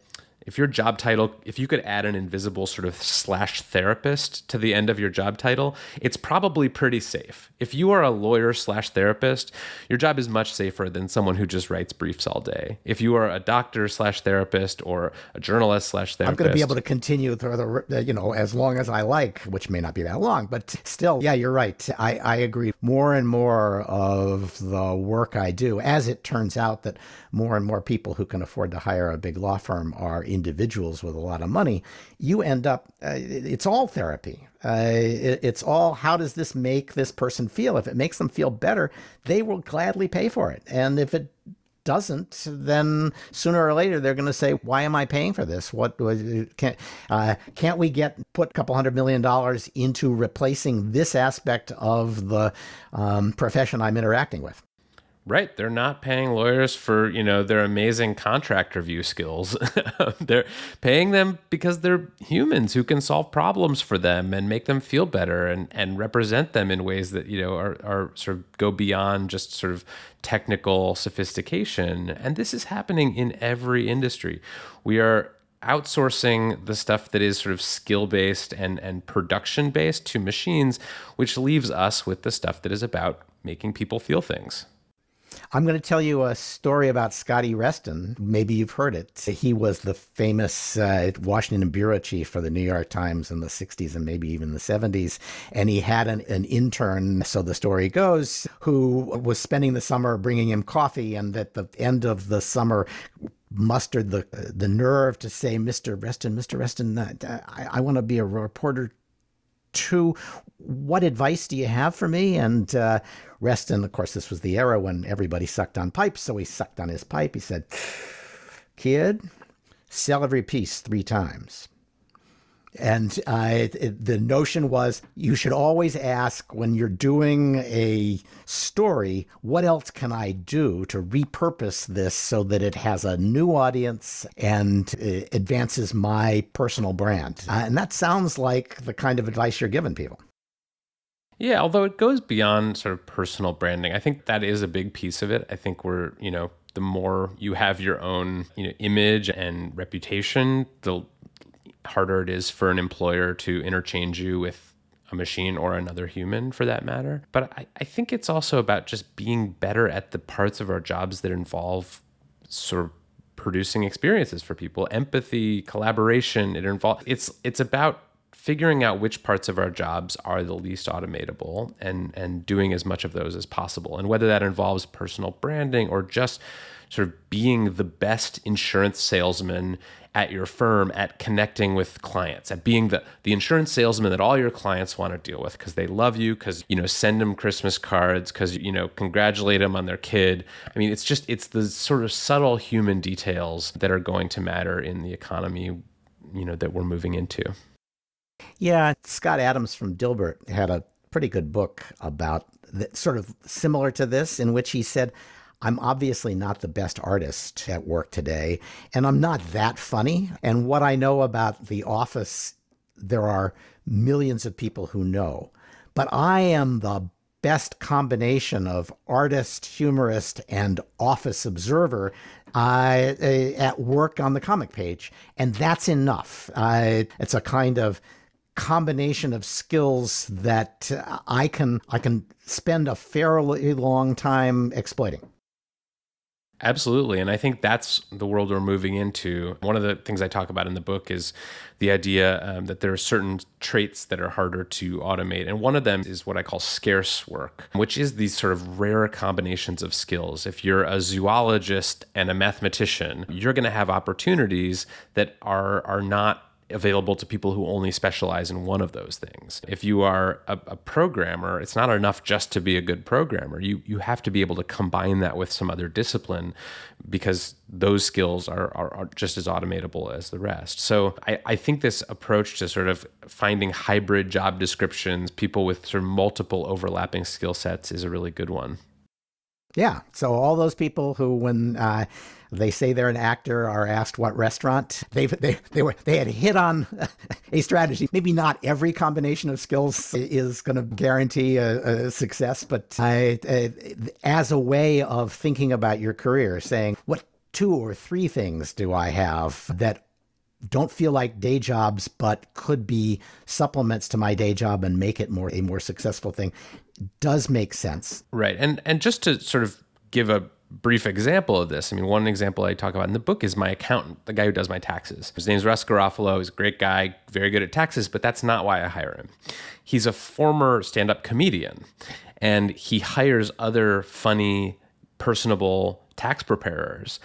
if your job title, if you could add an invisible sort of /therapist to the end of your job title, it's probably pretty safe. If you are a lawyer /therapist, your job is much safer than someone who just writes briefs all day. If you are a doctor /therapist or a journalist /therapist, I'm going to be able to continue through the, as long as I like, which may not be that long, but still, yeah, you're right. I agree. More and more of the work I do, as it turns out that more and more people who can afford to hire a big law firm are individuals with a lot of money, you end up, it's all therapy. It's all, how does this make this person feel? If it makes them feel better, they will gladly pay for it. And if it doesn't, then sooner or later they're going to say, why am I paying for this? Can't we put a couple $100 million into replacing this aspect of the profession I'm interacting with? Right. They're not paying lawyers for, their amazing contract review skills. They're paying them because they're humans who can solve problems for them and make them feel better and represent them in ways that, are sort of go beyond just sort of technical sophistication. And this is happening in every industry. We are outsourcing the stuff that is sort of skill-based and production-based to machines, which leaves us with the stuff that is about making people feel things. I'm going to tell you a story about Scotty Reston. Maybe you've heard it. He was the famous Washington bureau chief for the New York Times in the 60s and maybe even the 70s. And he had an intern, so the story goes, who was spending the summer bringing him coffee, and at the end of the summer mustered the nerve to say, Mr. Reston, I want to be a reporter too. What advice do you have for me? And Reston, of course, this was the era when everybody sucked on pipes, so he sucked on his pipe. He said, kid, sell every piece 3 times. And the notion was you should always ask when you're doing a story, what else can I do to repurpose this so that it has a new audience and advances my personal brand? And that sounds like the kind of advice you're giving people. Yeah, although it goes beyond sort of personal branding. I think that is a big piece of it. I think we're, the more you have your own, image and reputation, the harder it is for an employer to interchange you with a machine or another human for that matter. But I think it's also about just being better at the parts of our jobs that involve sort of producing experiences for people, empathy, collaboration. It's about figuring out which parts of our jobs are the least automatable and doing as much of those as possible. And whether that involves personal branding or just sort of being the best insurance salesman at your firm at connecting with clients, at being the insurance salesman that all your clients want to deal with because they love you, because, send them Christmas cards, because, congratulate them on their kid. I mean, it's the sort of subtle human details that are going to matter in the economy, that we're moving into. Yeah, Scott Adams from Dilbert had a pretty good book about sort of similar to this, in which he said, I'm obviously not the best artist at work today, and I'm not that funny. And what I know about The Office, there are millions of people who know. But I am the best combination of artist, humorist, and office observer at work on the comic page. And that's enough. It's a kind of combination of skills that I can spend a fairly long time exploiting. Absolutely. And I think that's the world we're moving into. One of the things I talk about in the book is the idea that there are certain traits that are harder to automate. And one of them is what I call scarce work, which is these sort of rare combinations of skills. If you're a zoologist and a mathematician, you're going to have opportunities that are not available to people who only specialize in one of those things. If you are a programmer, it's not enough just to be a good programmer. You have to be able to combine that with some other discipline, because those skills are just as automatable as the rest. So I think this approach to sort of finding hybrid job descriptions, people with sort of multiple overlapping skill sets, is a really good one. Yeah. So all those people who, when they say they're an actor, are asked what restaurant, they had hit on a strategy. Maybe not every combination of skills is going to guarantee a success, but as a way of thinking about your career, saying, what 2 or 3 things do I have that don't feel like day jobs, but could be supplements to my day job and make it a more successful thing, does make sense. Right. And just to sort of give a brief example of this, I mean, one example I talk about in the book is my accountant, the guy who does my taxes. His name's Russ Garofalo. He's a great guy, very good at taxes, but that's not why I hire him. He's a former stand-up comedian, and he hires other funny, personable tax preparers.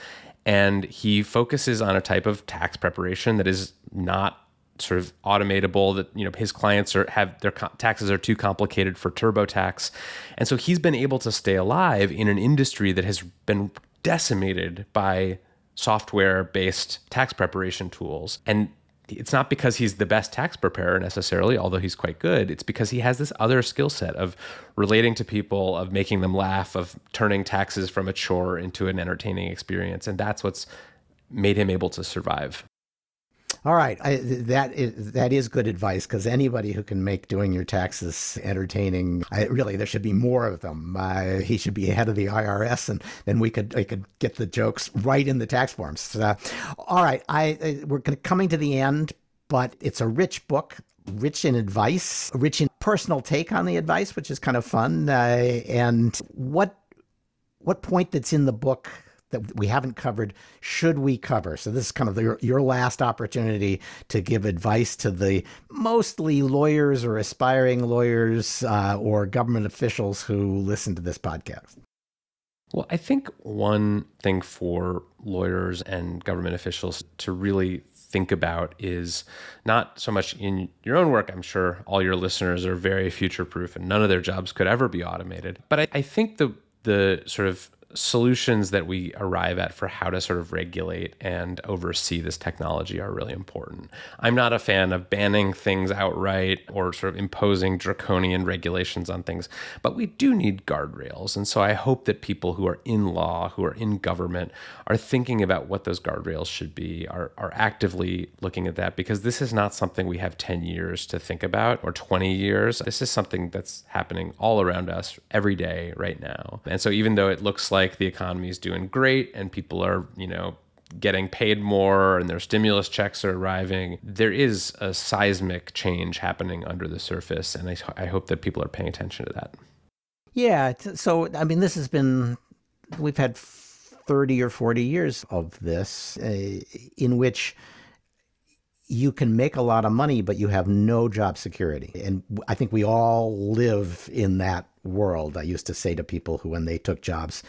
And he focuses on a type of tax preparation that is not sort of automatable, that, you know, his clients have their taxes are too complicated for TurboTax. And so he's been able to stay alive in an industry that has been decimated by software-based tax preparation tools. And it's not because he's the best tax preparer necessarily, although he's quite good. It's because he has this other skill set of relating to people, of making them laugh, of turning taxes from a chore into an entertaining experience. And that's what's made him able to survive. All right. That is good advice, because anybody who can make doing your taxes entertaining, really, there should be more of them. He should be head of the IRS, and then we could get the jokes right in the tax forms. All right. We're coming to the end, but it's a rich book, rich in advice, rich in personal take on the advice, which is kind of fun. And what point that's in the book that we haven't covered should we cover? So this is kind of your last opportunity to give advice to the mostly lawyers or aspiring lawyers or government officials who listen to this podcast. Well, I think one thing for lawyers and government officials to really think about is not so much in your own work. I'm sure all your listeners are very future-proof and none of their jobs could ever be automated. But I think the sort of solutions that we arrive at for how to sort of regulate and oversee this technology are really important. I'm not a fan of banning things outright or sort of imposing draconian regulations on things, but we do need guardrails. And so I hope that people who are in law, who are in government, are thinking about what those guardrails should be, are actively looking at that, because this is not something we have 10 years to think about or 20 years. This is something that's happening all around us every day right now. And so even though it looks like the economy is doing great and people are, getting paid more and their stimulus checks are arriving, there is a seismic change happening under the surface. And I hope that people are paying attention to that. Yeah. So, I mean, we've had 30 or 40 years of this in which you can make a lot of money, but you have no job security. And I think we all live in that world. I used to say to people who, when they took jobs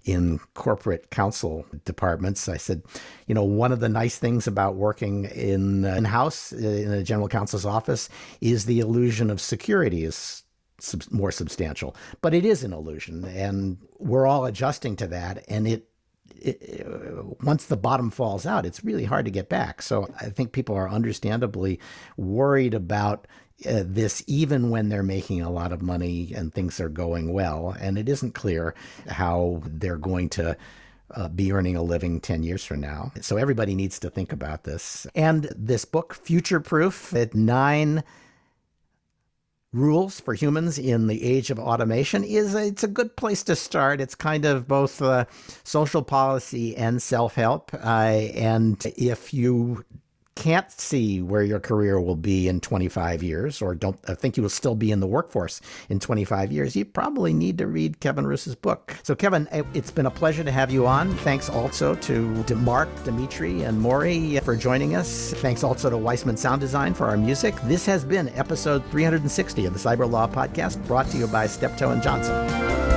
in corporate counsel departments, I said, one of the nice things about working in-house in a general counsel's office is the illusion of security is more substantial. But it is an illusion, and we're all adjusting to that. And once the bottom falls out, it's really hard to get back. So I think people are understandably worried about this, even when they're making a lot of money and things are going well. And it isn't clear how they're going to be earning a living 10 years from now. So everybody needs to think about this. And this book, Futureproof, at 9 rules for humans in the age of automation, it's a good place to start. It's kind of both social policy and self-help. And if you can't see where your career will be in 25 years, or don't think you will still be in the workforce in 25 years, you probably need to read Kevin Roose's book. So Kevin, it's been a pleasure to have you on. Thanks also to Mark, Dimitri, and Maury for joining us. Thanks also to Weissman Sound Design for our music. This has been episode 360 of the Cyber Law Podcast, brought to you by Steptoe & Johnson.